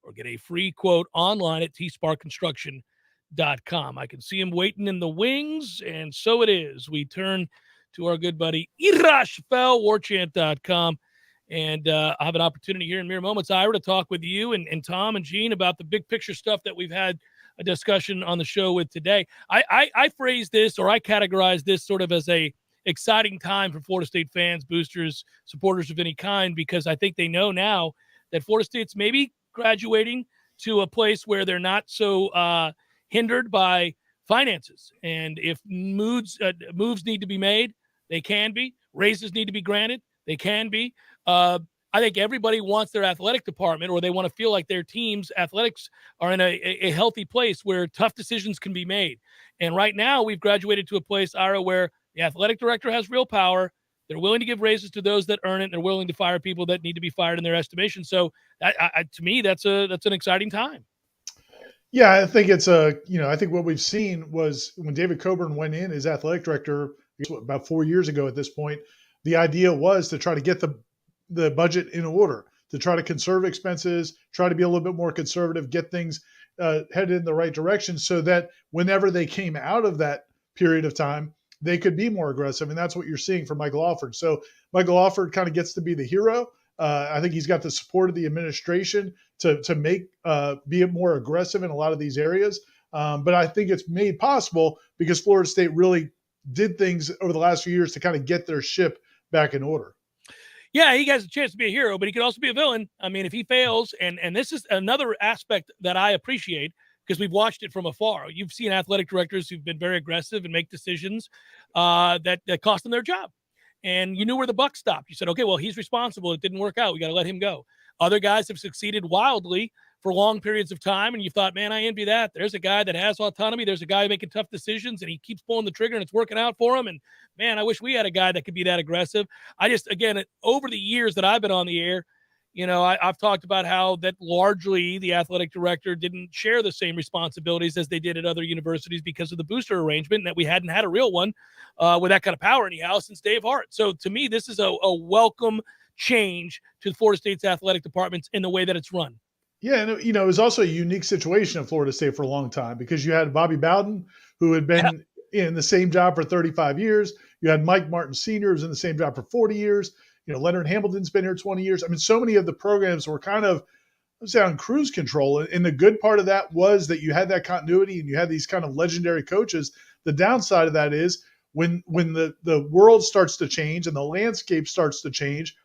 or get a free quote online at tsparkconstruction.com. I can see him waiting in the wings, and so it is. We turn to our good buddy, Irash Fell, warchant.com. And I have an opportunity here in mere moments, Ira, to talk with you and Tom and Gene about the big picture stuff that we've had a discussion on the show with today. I phrase this, or I categorize this sort of as a exciting time for Florida State fans, boosters, supporters of any kind, because I think they know now that Florida State's maybe graduating to a place where they're not so hindered by finances. And if moves need to be made, they can be. Raises need to be granted, they can be. I think everybody wants their athletic department, or they want to feel like their team's athletics are in a healthy place where tough decisions can be made. And right now we've graduated to a place, Ira, where the athletic director has real power. They're willing to give raises to those that earn it. And they're willing to fire people that need to be fired in their estimation. So to me, that's an exciting time. Yeah, I think it's I think what we've seen was when David Coburn went in as athletic director about 4 years ago at this point, the idea was to try to get the budget in order, to try to conserve expenses, try to be a little bit more conservative, get things headed in the right direction so that whenever they came out of that period of time, they could be more aggressive. And that's what you're seeing from Michael Alford. So Michael Alford kind of gets to be the hero. I think he's got the support of the administration to make be more aggressive in a lot of these areas. But I think it's made possible because Florida State really did things over the last few years to kind of get their ship back in order. Yeah, he has a chance to be a hero, but he could also be a villain. I mean, if he fails, and this is another aspect that I appreciate because we've watched it from afar. You've seen athletic directors who've been very aggressive and make decisions that cost them their job. And you knew where the buck stopped. You said, okay, well, he's responsible. It didn't work out. We got to let him go. Other guys have succeeded wildly for long periods of time, and you thought, man, I envy that. There's a guy that has autonomy. There's a guy making tough decisions, and he keeps pulling the trigger, and it's working out for him. And, man, I wish we had a guy that could be that aggressive. I just, again, over the years that I've been on the air, I've talked about how that largely the athletic director didn't share the same responsibilities as they did at other universities because of the booster arrangement, and that we hadn't had a real one with that kind of power anyhow since Dave Hart. So to me, this is a welcome change to Florida State's athletic departments in the way that it's run. Yeah, and it was also a unique situation at Florida State for a long time because you had Bobby Bowden, who had been in the same job for 35 years. You had Mike Martin Sr., who was in the same job for 40 years. Leonard Hamilton's been here 20 years. I mean, so many of the programs were kind of, let's say, on cruise control. And the good part of that was that you had that continuity and you had these kind of legendary coaches. The downside of that is when the world starts to change and the landscape starts to change,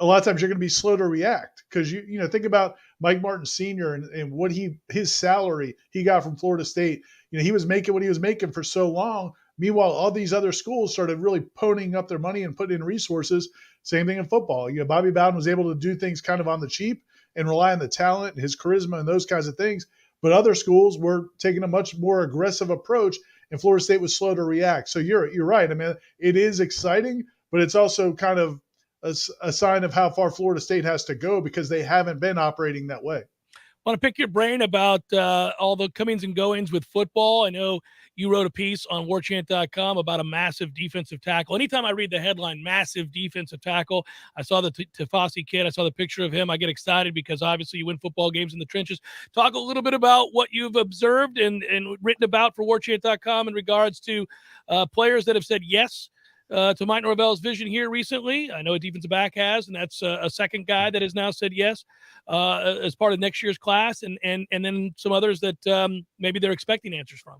a lot of times you're going to be slow to react because you think about Mike Martin Sr. and what his salary he got from Florida State. He was making what he was making for so long. Meanwhile, all these other schools started really ponying up their money and putting in resources. Same thing in football. Bobby Bowden was able to do things kind of on the cheap and rely on the talent and his charisma and those kinds of things. But other schools were taking a much more aggressive approach, and Florida State was slow to react. So you're right. I mean, it is exciting, but it's also kind of a sign of how far Florida State has to go because they haven't been operating that way. I want to pick your brain about all the comings and goings with football. I know you wrote a piece on Warchant.com about a massive defensive tackle. Anytime I read the headline, massive defensive tackle, I saw the Tafasi kid. I saw the picture of him. I get excited because obviously you win football games in the trenches. Talk a little bit about what you've observed and written about for Warchant.com in regards to players that have said yes to Mike Norvell's vision here recently. I know a defensive back has, and that's a second guy that has now said yes as part of next year's class, and then some others that maybe they're expecting answers from.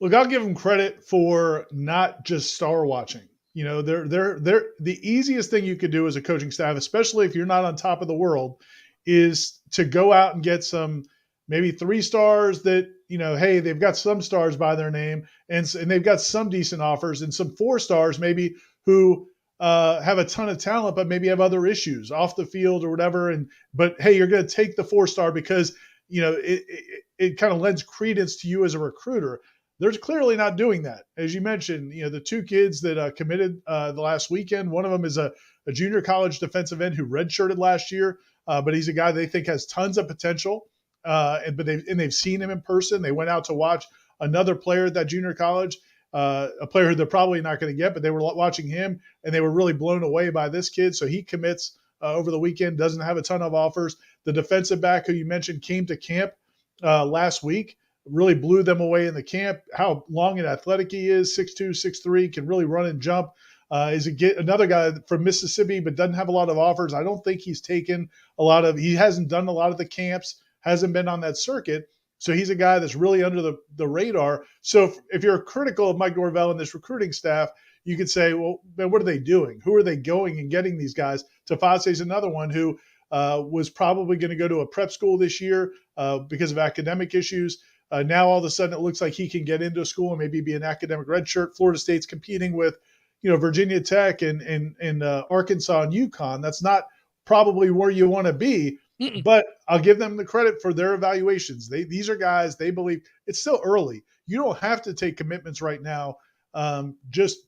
Look, I'll give them credit for not just star watching. They're the easiest thing you could do as a coaching staff, especially if you're not on top of the world, is to go out and get some maybe 3 stars that, hey, they've got some stars by their name and they've got some decent offers, and some 4 stars maybe who have a ton of talent, but maybe have other issues off the field or whatever. But hey, you're going to take the 4-star because, it kind of lends credence to you as a recruiter. They're clearly not doing that. As you mentioned, the 2 kids that committed the last weekend, one of them is a junior college defensive end who redshirted last year, but he's a guy they think has tons of potential. But they've seen him in person. They went out to watch another player at that junior college, a player who they're probably not going to get, but they were watching him and they were really blown away by this kid. So he commits over the weekend, doesn't have a ton of offers. The defensive back who you mentioned came to camp last week, really blew them away in the camp. How long and athletic he is, 6'2", 6'3", can really run and jump. Another guy from Mississippi, but doesn't have a lot of offers. I don't think he hasn't done a lot of the camps, hasn't been on that circuit. So he's a guy that's really under the radar. So if you're critical of Mike Norvell and this recruiting staff, you could say, well, man, what are they doing? Who are they going and getting these guys? Tafase's another one who was probably going to go to a prep school this year because of academic issues. Now all of a sudden it looks like he can get into a school and maybe be an academic redshirt. Florida State's competing with, Virginia Tech and Arkansas and UConn. That's not probably where you want to be. Mm-mm. But I'll give them the credit for their evaluations. These are guys, they believe it's still early. You don't have to take commitments right now just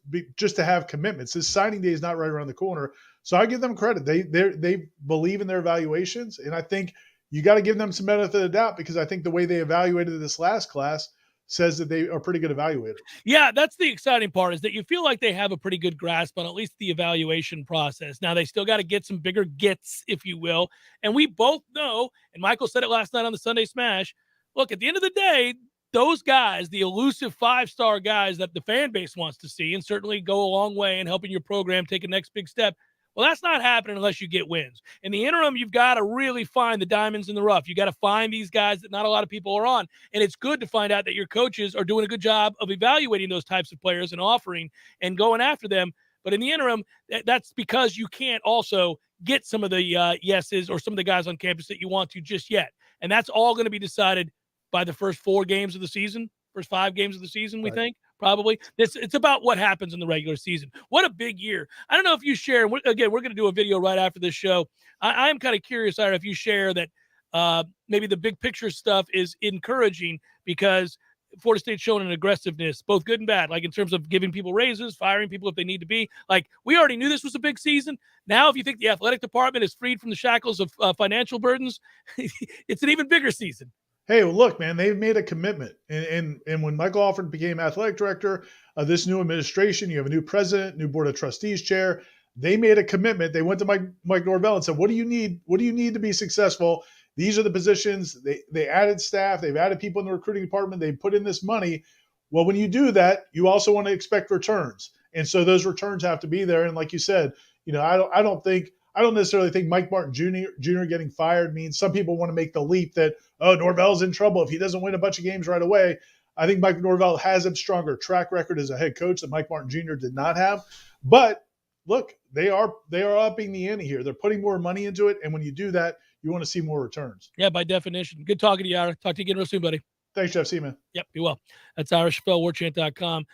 to have commitments. This signing day is not right around the corner. So I give them credit. They believe in their evaluations. And I think you got to give them some benefit of the doubt, because I think the way they evaluated this last class says that they are pretty good evaluators. Yeah, that's the exciting part, is that you feel like they have a pretty good grasp on at least the evaluation process. Now, they still got to get some bigger gets, if you will. And we both know, and Michael said it last night on the Sunday Smash, look, at the end of the day, those guys, the elusive 5-star guys that the fan base wants to see and certainly go a long way in helping your program take a next big step, well, that's not happening unless you get wins. In the interim, you've got to really find the diamonds in the rough. You got to find these guys that not a lot of people are on. And it's good to find out that your coaches are doing a good job of evaluating those types of players and offering and going after them. But in the interim, that's because you can't also get some of the yeses or some of the guys on campus that you want to just yet. And that's all going to be decided by the first 4 games of the season, first 5 games of the season, we think. Probably. It's about what happens in the regular season. What a big year. I don't know if you share, again, we're going to do a video right after this show. I am kind of curious, Ira, if you share that maybe the big picture stuff is encouraging, because Florida State's shown an aggressiveness, both good and bad, like in terms of giving people raises, firing people if they need to be. Like, we already knew this was a big season. Now, if you think the athletic department is freed from the shackles of financial burdens, it's an even bigger season. Hey, well, look, man, they've made a commitment. And when Michael Alford became athletic director of this new administration, you have a new president, new board of trustees chair. They made a commitment. They went to Mike Norvell and said, what do you need? What do you need to be successful? These are the positions. They added staff. They've added people in the recruiting department. They put in this money. Well, when you do that, you also want to expect returns. And so those returns have to be there. And like you said, I don't necessarily think Mike Martin Jr. getting fired means some people want to make the leap that, oh, Norvell's in trouble if he doesn't win a bunch of games right away. I think Mike Norvell has a stronger track record as a head coach that Mike Martin Jr. did not have. But look, they are upping the ante here. They're putting more money into it. And when you do that, you want to see more returns. Yeah, by definition. Good talking to you, Ira. Talk to you again real soon, buddy. Thanks, Jeff. See you, man. Yep, be well. That's Ira Chappelle, Warchant.com.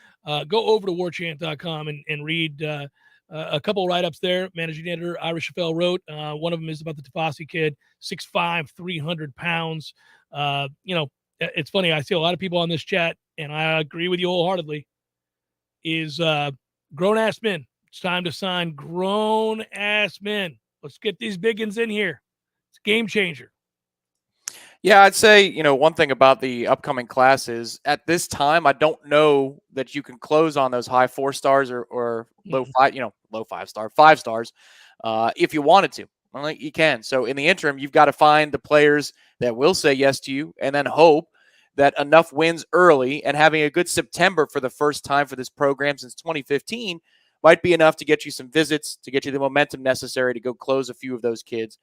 Go over to Warchant.com and read a couple of write-ups there. Managing editor Ira Chappelle wrote. One of them is about the Tafasi kid, 6'5", 300 pounds. It's funny. I see a lot of people on this chat, and I agree with you wholeheartedly, is grown-ass men. It's time to sign grown-ass men. Let's get these biggins in here. It's a game changer. Yeah, I'd say, one thing about the upcoming class is at this time, I don't know that you can close on those high 4 stars or low 5, low 5-star, 5 stars if you wanted to. Well, you can. So in the interim, you've got to find the players that will say yes to you, and then hope that enough wins early and having a good September for the first time for this program since 2015 might be enough to get you some visits, to get you the momentum necessary to go close a few of those kids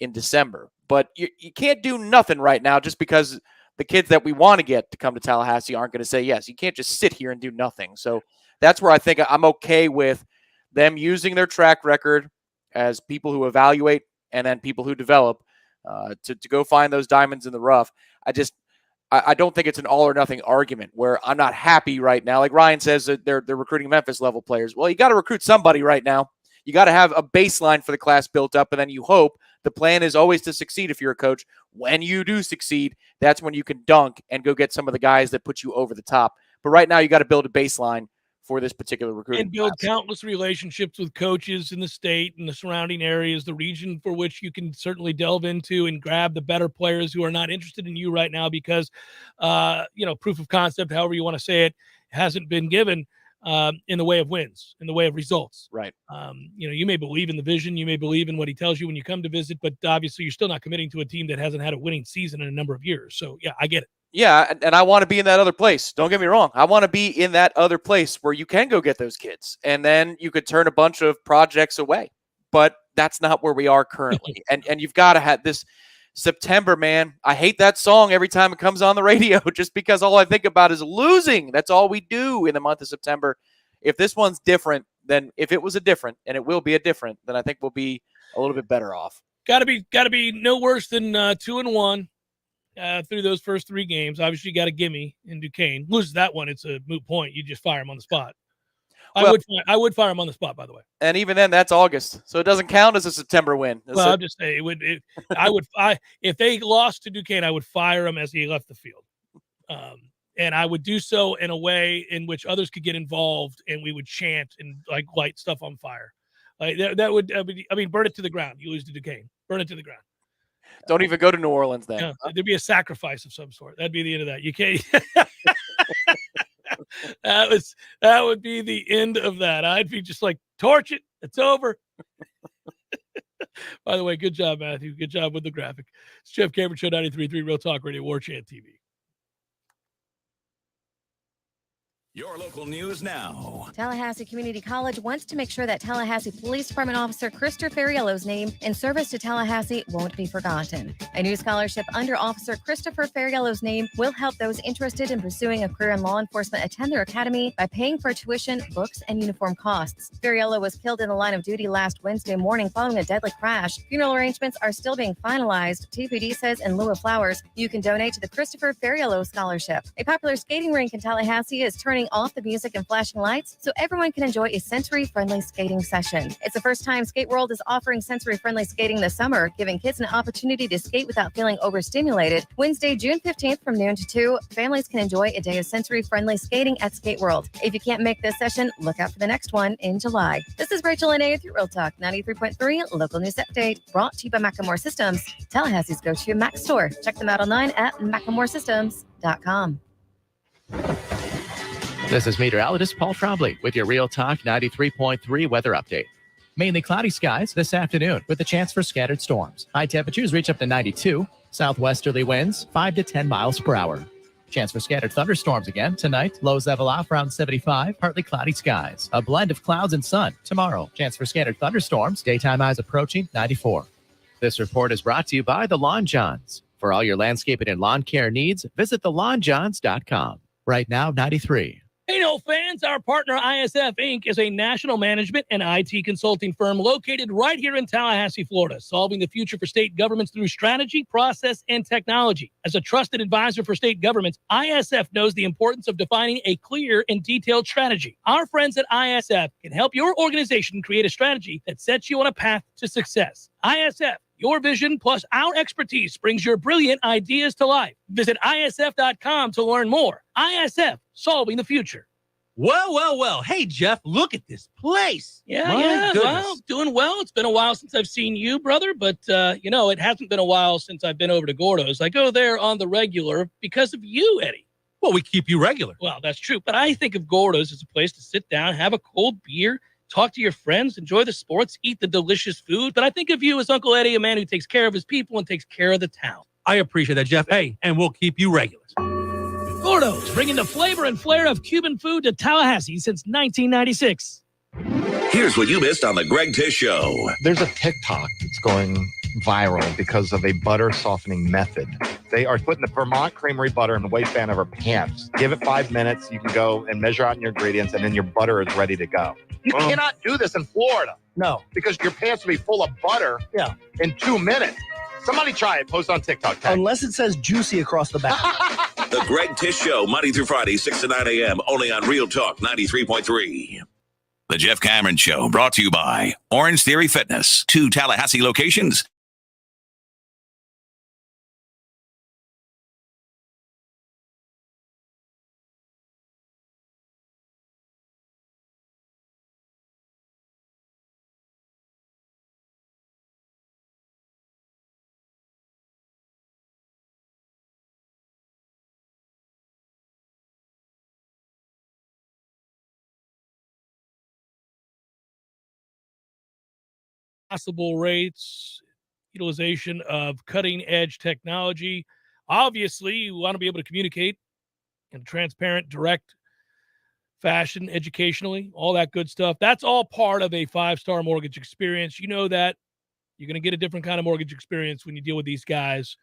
in December. But you can't do nothing right now just because the kids that we want to get to come to Tallahassee aren't going to say yes. You can't just sit here and do nothing. So that's where I think I'm okay with them using their track record as people who evaluate and then people who develop to go find those diamonds in the rough. I don't think it's an all or nothing argument where I'm not happy right now. Like Ryan says that they're recruiting Memphis level players. Well, you got to recruit somebody right now. You got to have a baseline for the class built up, and then you hope. The plan is always to succeed if you're a coach. When you do succeed, that's when you can dunk and go get some of the guys that put you over the top. But right now, you got to build a baseline for this particular recruiting and build class. Countless relationships with coaches in the state and the surrounding areas, the region for which you can certainly delve into and grab the better players who are not interested in you right now because, proof of concept, however you want to say it, hasn't been given in the way of wins, in the way of results. Right. You may believe in the vision, you may believe in what he tells you when you come to visit, but obviously you're still not committing to a team that hasn't had a winning season in a number of years. So yeah, I get it. Yeah, and I want to be in that other place. Don't get me wrong. I want to be in that other place where you can go get those kids, and then you could turn a bunch of projects away. But that's not where we are currently. and you've got to have this September, man. I hate that song every time it comes on the radio just because all I think about is losing. That's all we do in the month of September. If this one's different, then if it was a different, and it will be a different, then I think we'll be a little bit better off. Got to be no worse than 2-1. Through those first 3 games. Obviously, you got a gimme in Duquesne. Loses that one, it's a moot point. You just fire him on the spot. I would fire him on the spot, by the way. And even then, that's August, so it doesn't count as a September win. Well, I'm just saying if they lost to Duquesne, I would fire him as he left the field, and I would do so in a way in which others could get involved, and we would chant and like light stuff on fire. Like that would burn it to the ground. You lose to Duquesne, burn it to the ground. Don't even go to New Orleans then. Yeah, there'd be a sacrifice of some sort. That'd be the end of that. You can't. That would be the end of that. I'd be just like, torch it. It's over. By the way, good job, Matthew. Good job with the graphic. It's Jeff Cameron Show, 93.3 Real Talk Radio, Warchant TV. Your local news now. Tallahassee Community College wants to make sure that Tallahassee Police Department Officer Christopher Ferriello's name in service to Tallahassee won't be forgotten. A new scholarship under Officer Christopher Ferriello's name will help those interested in pursuing a career in law enforcement attend their academy by paying for tuition, books, and uniform costs. Ferriello was killed in the line of duty last Wednesday morning following a deadly crash. Funeral arrangements are still being finalized. TPD says in lieu of flowers, you can donate to the Christopher Ferriello Scholarship. A popular skating rink in Tallahassee is turning off the music and flashing lights so everyone can enjoy a sensory-friendly skating session. It's the first time Skate World is offering sensory-friendly skating this summer, giving kids an opportunity to skate without feeling overstimulated. Wednesday, June 15th from noon to 2, families can enjoy a day of sensory-friendly skating at Skate World. If you can't make this session, look out for the next one in July. This is Rachel Lene with your Real Talk 93.3 Local News Update, brought to you by Macklemore Systems, Tallahassee's go-to Mac store. Check them out online at MacklemoreSystems.com. This is meteorologist Paul Trombley with your Real Talk 93.3 weather update. Mainly cloudy skies this afternoon with a chance for scattered storms. High temperatures reach up to 92. Southwesterly winds 5 to 10 miles per hour. Chance for scattered thunderstorms again tonight. Lows level off around 75. Partly cloudy skies. A blend of clouds and sun tomorrow. Chance for scattered thunderstorms. Daytime highs approaching 94. This report is brought to you by the Lawn Johns. For all your landscaping and lawn care needs, visit thelawnjohns.com. Right now, 93. Hey, no fans, our partner ISF Inc. is a national management and IT consulting firm located right here in Tallahassee, Florida, solving the future for state governments through strategy, process, and technology. As a trusted advisor for state governments, ISF knows the importance of defining a clear and detailed strategy. Our friends at ISF can help your organization create a strategy that sets you on a path to success. ISF, your vision plus our expertise brings your brilliant ideas to life. Visit ISF.com to learn more. ISF, solving the future. Well. Hey, Jeff, look at this place. Yeah. Well, doing well. It's been a while since I've seen you, brother, but, it hasn't been a while since I've been over to Gordo's. I go there on the regular because of you, Eddie. Well, we keep you regular. Well, that's true, but I think of Gordo's as a place to sit down, have a cold beer, talk to your friends, enjoy the sports, eat the delicious food. But I think of you as Uncle Eddie, a man who takes care of his people and takes care of the town. I appreciate that, Jeff. Hey, and we'll keep you regular. Gordo's, bringing the flavor and flair of Cuban food to Tallahassee since 1996. Here's what you missed on the Greg Tish Show. There's a TikTok that's going viral because of a butter softening method. They are putting the Vermont Creamery butter in the waistband of her pants. Give it 5 minutes. You can go and measure out your ingredients, and then your butter is ready to go. You cannot do this in Florida. No. Because your pants will be full of butter in 2 minutes. Somebody try it. Post on TikTok. Unless it says juicy across the back. The Greg Tish Show, Monday through Friday, 6 to 9 a.m., only on Real Talk 93.3. The Jeff Cameron Show, brought to you by Orange Theory Fitness, 2 Tallahassee locations. Possible rates, utilization of cutting-edge technology. Obviously, you want to be able to communicate in a transparent, direct fashion, educationally, all that good stuff. That's all part of a 5-star mortgage experience. You know that. You're going to get a different kind of mortgage experience when you deal with these guys,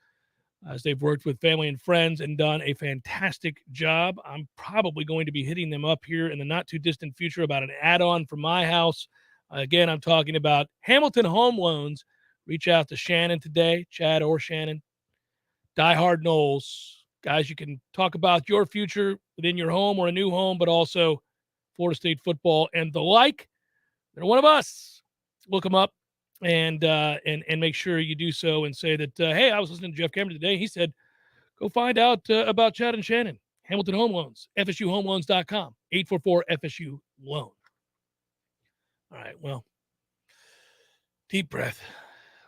as they've worked with family and friends and done a fantastic job. I'm probably going to be hitting them up here in the not-too-distant future about an add-on for my house. Again, I'm talking about Hamilton Home Loans. Reach out to Shannon today, Chad or Shannon. Die Hard Noles. Guys, you can talk about your future within your home or a new home, but also Florida State football and the like. They're one of us. Look them up and make sure you do so and say that, hey, I was listening to Jeff Cameron today. He said, go find out about Chad and Shannon. Hamilton Home Loans, FSUHomeLoans.com, 844-FSU-LOAN. All right, well, deep breath.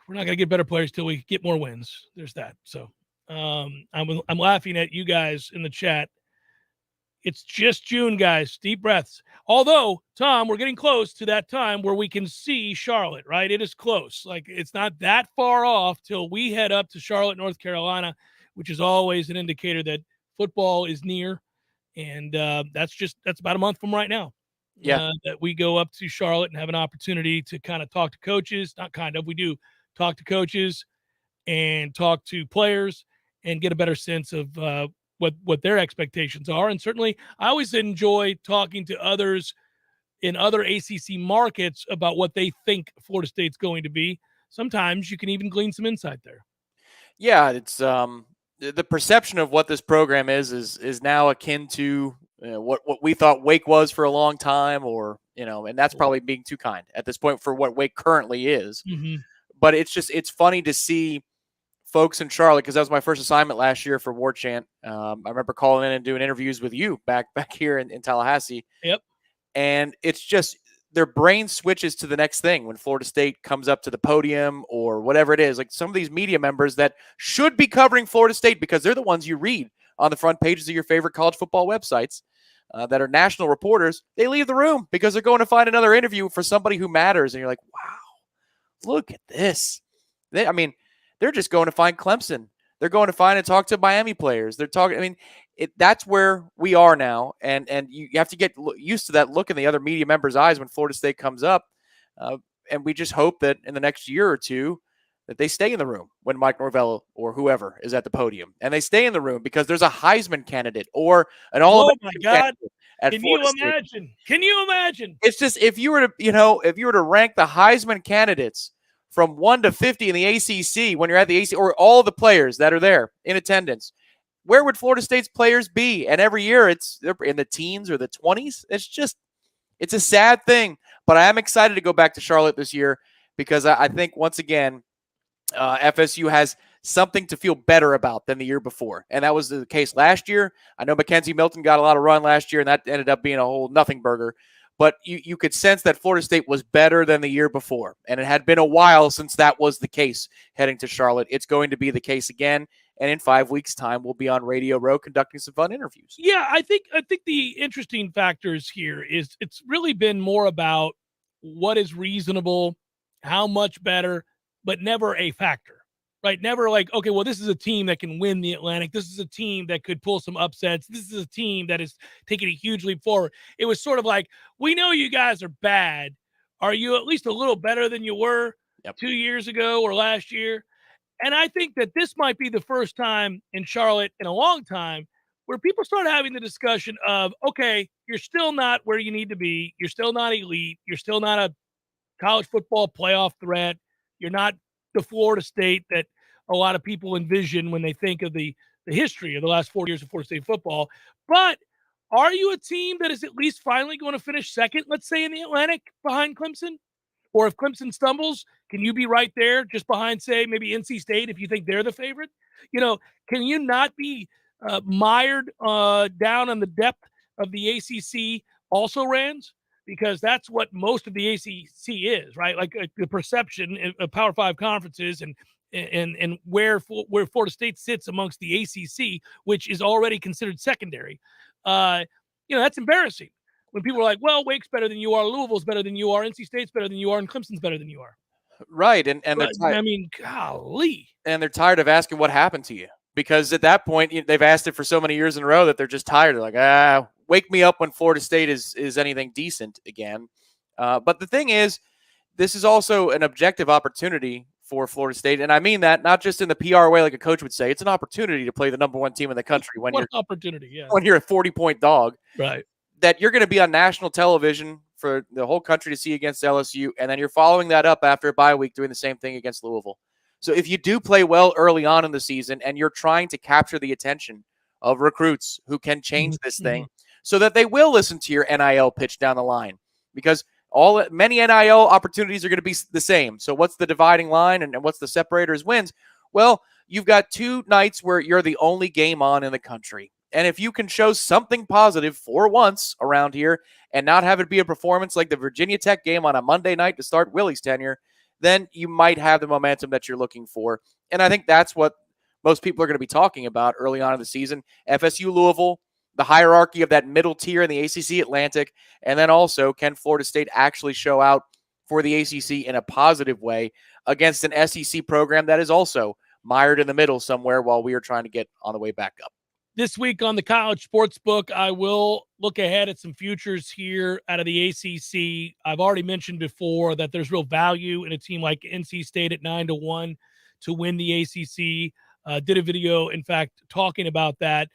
We're not going to get better players till we get more wins. There's that. So I'm laughing at you guys in the chat. It's just June, guys. Deep breaths. Although, Tom, we're getting close to that time where we can see Charlotte, right? It is close. Like, it's not that far off till we head up to Charlotte, North Carolina, which is always an indicator that football is near. And that's about a month from right now. Yeah. That we go up to Charlotte and have an opportunity to kind of talk to coaches. We do talk to coaches and talk to players and get a better sense of what their expectations are. And certainly I always enjoy talking to others in other ACC markets about what they think Florida State's going to be. Sometimes you can even glean some insight there. Yeah, it's the perception of what this program is now akin to what we thought Wake was for a long time, or and that's probably being too kind at this point for what Wake currently is. Mm-hmm. But it's funny to see folks in Charlotte, because that was my first assignment last year for Warchant. I remember calling in and doing interviews with you back here in Tallahassee. Yep. And it's just their brain switches to the next thing when Florida State comes up to the podium or whatever it is. Like some of these media members that should be covering Florida State, because they're the ones you read on the front pages of your favorite college football websites that are national reporters, they leave the room because they're going to find another interview for somebody who matters. And you're like, wow, look at this. They're just going to find Clemson. They're going to find and talk to Miami players. They're talking. That's where we are now. And you have to get used to that look in the other media members' eyes when Florida State comes up. And we just hope that in the next year or two that they stay in the room when Mike Norvell or whoever is at the podium. And they stay in the room because there's a Heisman candidate or an All-American candidate at Florida State. Can you imagine? It's just if you were to rank the Heisman candidates from 1 to 50 in the ACC when you're at the ACC, or all the players that are there in attendance, where would Florida State's players be? And every year they're in the teens or the 20s. It's a sad thing, but I am excited to go back to Charlotte this year because I think once again, FSU has something to feel better about than the year before. And that was the case last year. I know Mackenzie Milton got a lot of run last year, and that ended up being a whole nothing burger. But you could sense that Florida State was better than the year before. And it had been a while since that was the case heading to Charlotte. It's going to be the case again. And in 5 weeks' time, we'll be on Radio Row conducting some fun interviews. Yeah, I think the interesting factors here is it's really been more about what is reasonable, how much better, but never a factor. Right? Never like, okay, well, this is a team that can win the Atlantic. This is a team that could pull some upsets. This is a team that is taking a huge leap forward. It was sort of like, we know you guys are bad. Are you at least a little better than you were 2 years ago or last year? And I think that this might be the first time in Charlotte in a long time where people start having the discussion of, okay, you're still not where you need to be. You're still not elite. You're still not a college football playoff threat. You're not the Florida State that a lot of people envision when they think of the history of the last 4 years of Florida State football. But are you a team that is at least finally going to finish second, let's say, in the Atlantic behind Clemson? Or if Clemson stumbles, can you be right there just behind, say, maybe NC State if you think they're the favorite? Can you not be mired down on the depth of the ACC also-rans? Because that's what most of the ACC is, right? Like the perception of Power 5 conferences and where Florida State sits amongst the ACC, which is already considered secondary. That's embarrassing when people are like, well, Wake's better than you are, Louisville's better than you are, NC State's better than you are, and Clemson's better than you are. Right, and they're tired. Golly. And they're tired of asking what happened to you, because at that point they've asked it for so many years in a row that they're just tired. They're like, wake me up when Florida State is anything decent again. But the thing is, this is also an objective opportunity for Florida State. And I mean that not just in the PR way like a coach would say. It's an opportunity to play the number one team in the country when you're a 40-point dog. Right. That you're going to be on national television for the whole country to see against LSU, and then you're following that up after a bye week doing the same thing against Louisville. So if you do play well early on in the season and you're trying to capture the attention of recruits who can change this thing, so that they will listen to your NIL pitch down the line, because many NIL opportunities are going to be the same. So what's the dividing line and what's the separator is wins? Well, you've got 2 nights where you're the only game on in the country. And if you can show something positive for once around here and not have it be a performance like the Virginia Tech game on a Monday night to start Willie's tenure, then you might have the momentum that you're looking for. And I think that's what most people are going to be talking about early on in the season. FSU Louisville, the hierarchy of that middle tier in the ACC Atlantic, and then also can Florida State actually show out for the ACC in a positive way against an SEC program that is also mired in the middle somewhere while we are trying to get on the way back up. This week on the College Sportsbook, I will look ahead at some futures here out of the ACC. I've already mentioned before that there's real value in a team like NC State at 9-1 to win the ACC. Did a video, in fact, talking about that.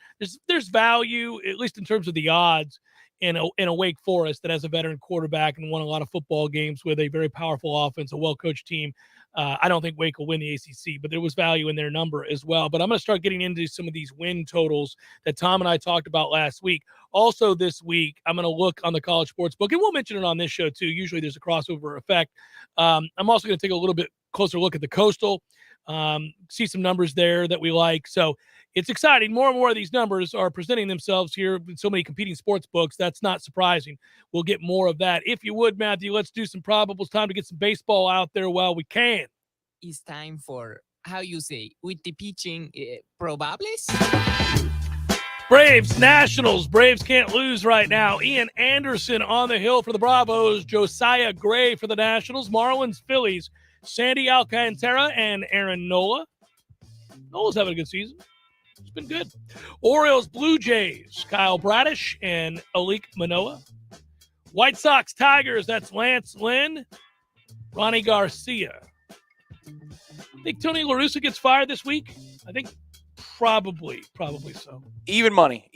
There's value, at least in terms of the odds, in a Wake Forest that has a veteran quarterback and won a lot of football games with a very powerful offense, a well-coached team. I don't think Wake will win the ACC, but there was value in their number as well. But I'm going to start getting into some of these win totals that Tom and I talked about last week. Also this week, I'm going to look on the College Sportsbook, and we'll mention it on this show too. Usually there's a crossover effect. I'm also going to take a little bit closer look at the Coastal, see some numbers there that we like. So it's exciting. More and more of these numbers are presenting themselves here with so many competing sports books. That's not surprising. We'll get more of that. If you would, Matthew, let's do some probables. Time to get some baseball out there while we can. It's time for, how you say, with the pitching, probables? Braves, Nationals. Braves can't lose right now. Ian Anderson on the hill for the Bravos. Josiah Gray for the Nationals. Marlins, Phillies. Sandy Alcantara and Aaron Nola. Nola's having a good season. It's been good. Orioles, Blue Jays. Kyle Bradish and Alik Manoah. White Sox, Tigers. That's Lance Lynn. Ronnie Garcia. Think Tony La Russa gets fired this week? I think probably so. Even money.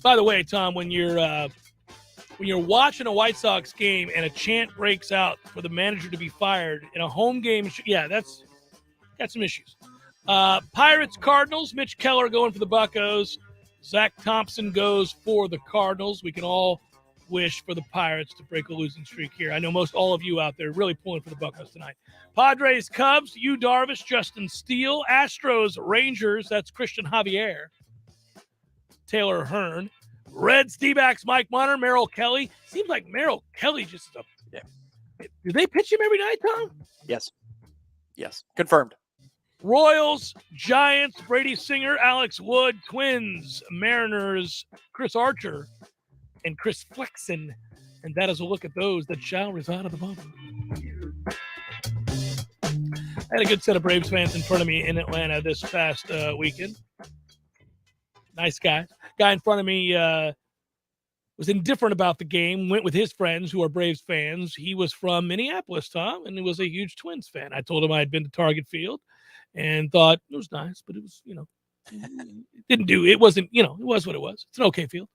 By the way, Tom, when you're watching a White Sox game and a chant breaks out for the manager to be fired in a home game, that's got some issues. Pirates, Cardinals. Mitch Keller going for the Buccos. Zach Thompson goes for the Cardinals. We can all wish for the Pirates to break a losing streak here. I know most all of you out there really pulling for the Buccos tonight. Padres, Cubs, Yu Darvish, Justin Steele. Astros, Rangers, that's Christian Javier. Taylor Hearn. Reds, D-backs, Mike Munner, Merrill Kelly. Seems like Merrill Kelly just is do they pitch him every night, Tom? Yes. Confirmed. Royals, Giants, Brady Singer, Alex Wood. Twins, Mariners, Chris Archer, and Chris Flexen. And that is a look at those that shall reside at the bottom. I had a good set of Braves fans in front of me in Atlanta this past weekend. Nice guy. Guy in front of me was indifferent about the game, went with his friends who are Braves fans. He was from Minneapolis, Tom, and he was a huge Twins fan. I told him I had been to Target Field and thought it was nice, but it was, it wasn't, it was what it was. It's an okay field.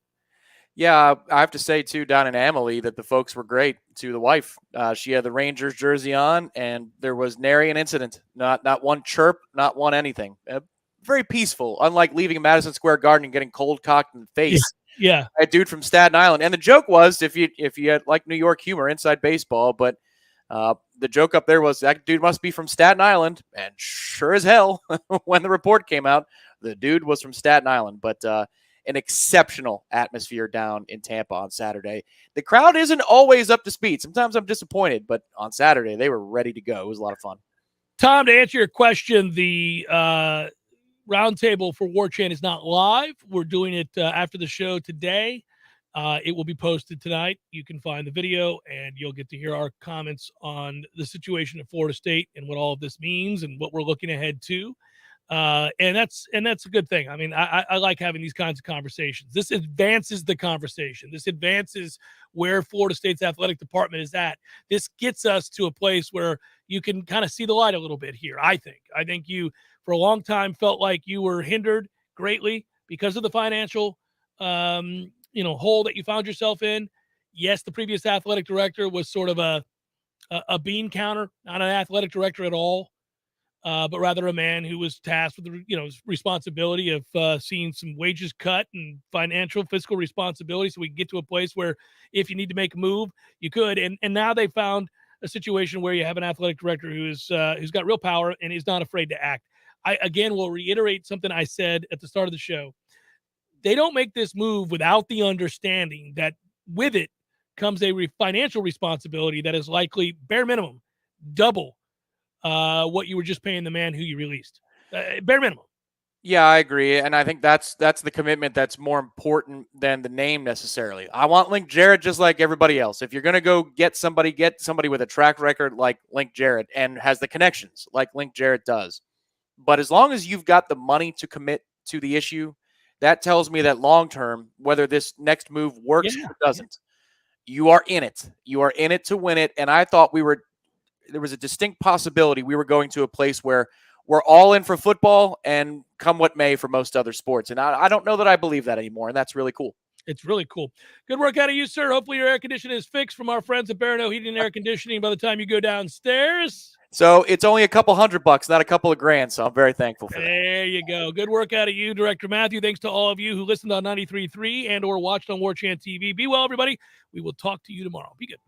Yeah, I have to say, too, down in Amalie that the folks were great to the wife. She had the Rangers jersey on, and there was nary an incident. Not one chirp, not one anything. Very peaceful, unlike leaving Madison Square Garden and getting cold cocked in the face. Yeah. A dude from Staten Island. And the joke was, if you had like New York humor inside baseball, but the joke up there was that dude must be from Staten Island. And sure as hell, when the report came out, the dude was from Staten Island. But an exceptional atmosphere down in Tampa on Saturday. The crowd isn't always up to speed. Sometimes I'm disappointed, but on Saturday, they were ready to go. It was a lot of fun. Tom, to answer your question, the roundtable for Warchant is not live. We're doing it after the show today. It will be posted tonight. You can find the video, and you'll get to hear our comments on the situation at Florida State and what all of this means and what we're looking ahead to. And that's a good thing. I mean, I like having these kinds of conversations. This advances the conversation. This advances where Florida State's athletic department is at. This gets us to a place where you can kind of see the light a little bit here. I think you, for a long time, felt like you were hindered greatly because of the financial, hole that you found yourself in. Yes, the previous athletic director was sort of a bean counter, not an athletic director at all. but rather a man who was tasked with the responsibility of seeing some wages cut and financial fiscal responsibility, so we can get to a place where if you need to make a move, you could. And now they found a situation where you have an athletic director who's got real power and is not afraid to act. I again will reiterate something I said at the start of the show. They don't make this move without the understanding that with it comes a financial responsibility that is likely bare minimum double what you were just paying the man who you released. Bare minimum. Yeah, I agree, and I think that's the commitment that's more important than the name necessarily. I want Link Jarrett just like everybody else. If you're going to go get somebody with a track record like Link Jarrett and has the connections like Link Jarrett does. But as long as you've got the money to commit to the issue, that tells me that long term, whether this next move works or doesn't, you are in it. You are in it to win it. And I thought there was a distinct possibility we were going to a place where we're all in for football and come what may for most other sports. And I don't know that I believe that anymore. And that's really cool. It's really cool. Good work out of you, sir. Hopefully your air conditioning is fixed from our friends at Barano Heating and Air Conditioning by the time you go downstairs. So it's only a couple $100, not a couple of grand. So I'm very thankful for that. There you go. Good work out of you, Director Matthew. Thanks to all of you who listened on 93.3 and or watched on Warchant TV. Be well, everybody. We will talk to you tomorrow. Be good.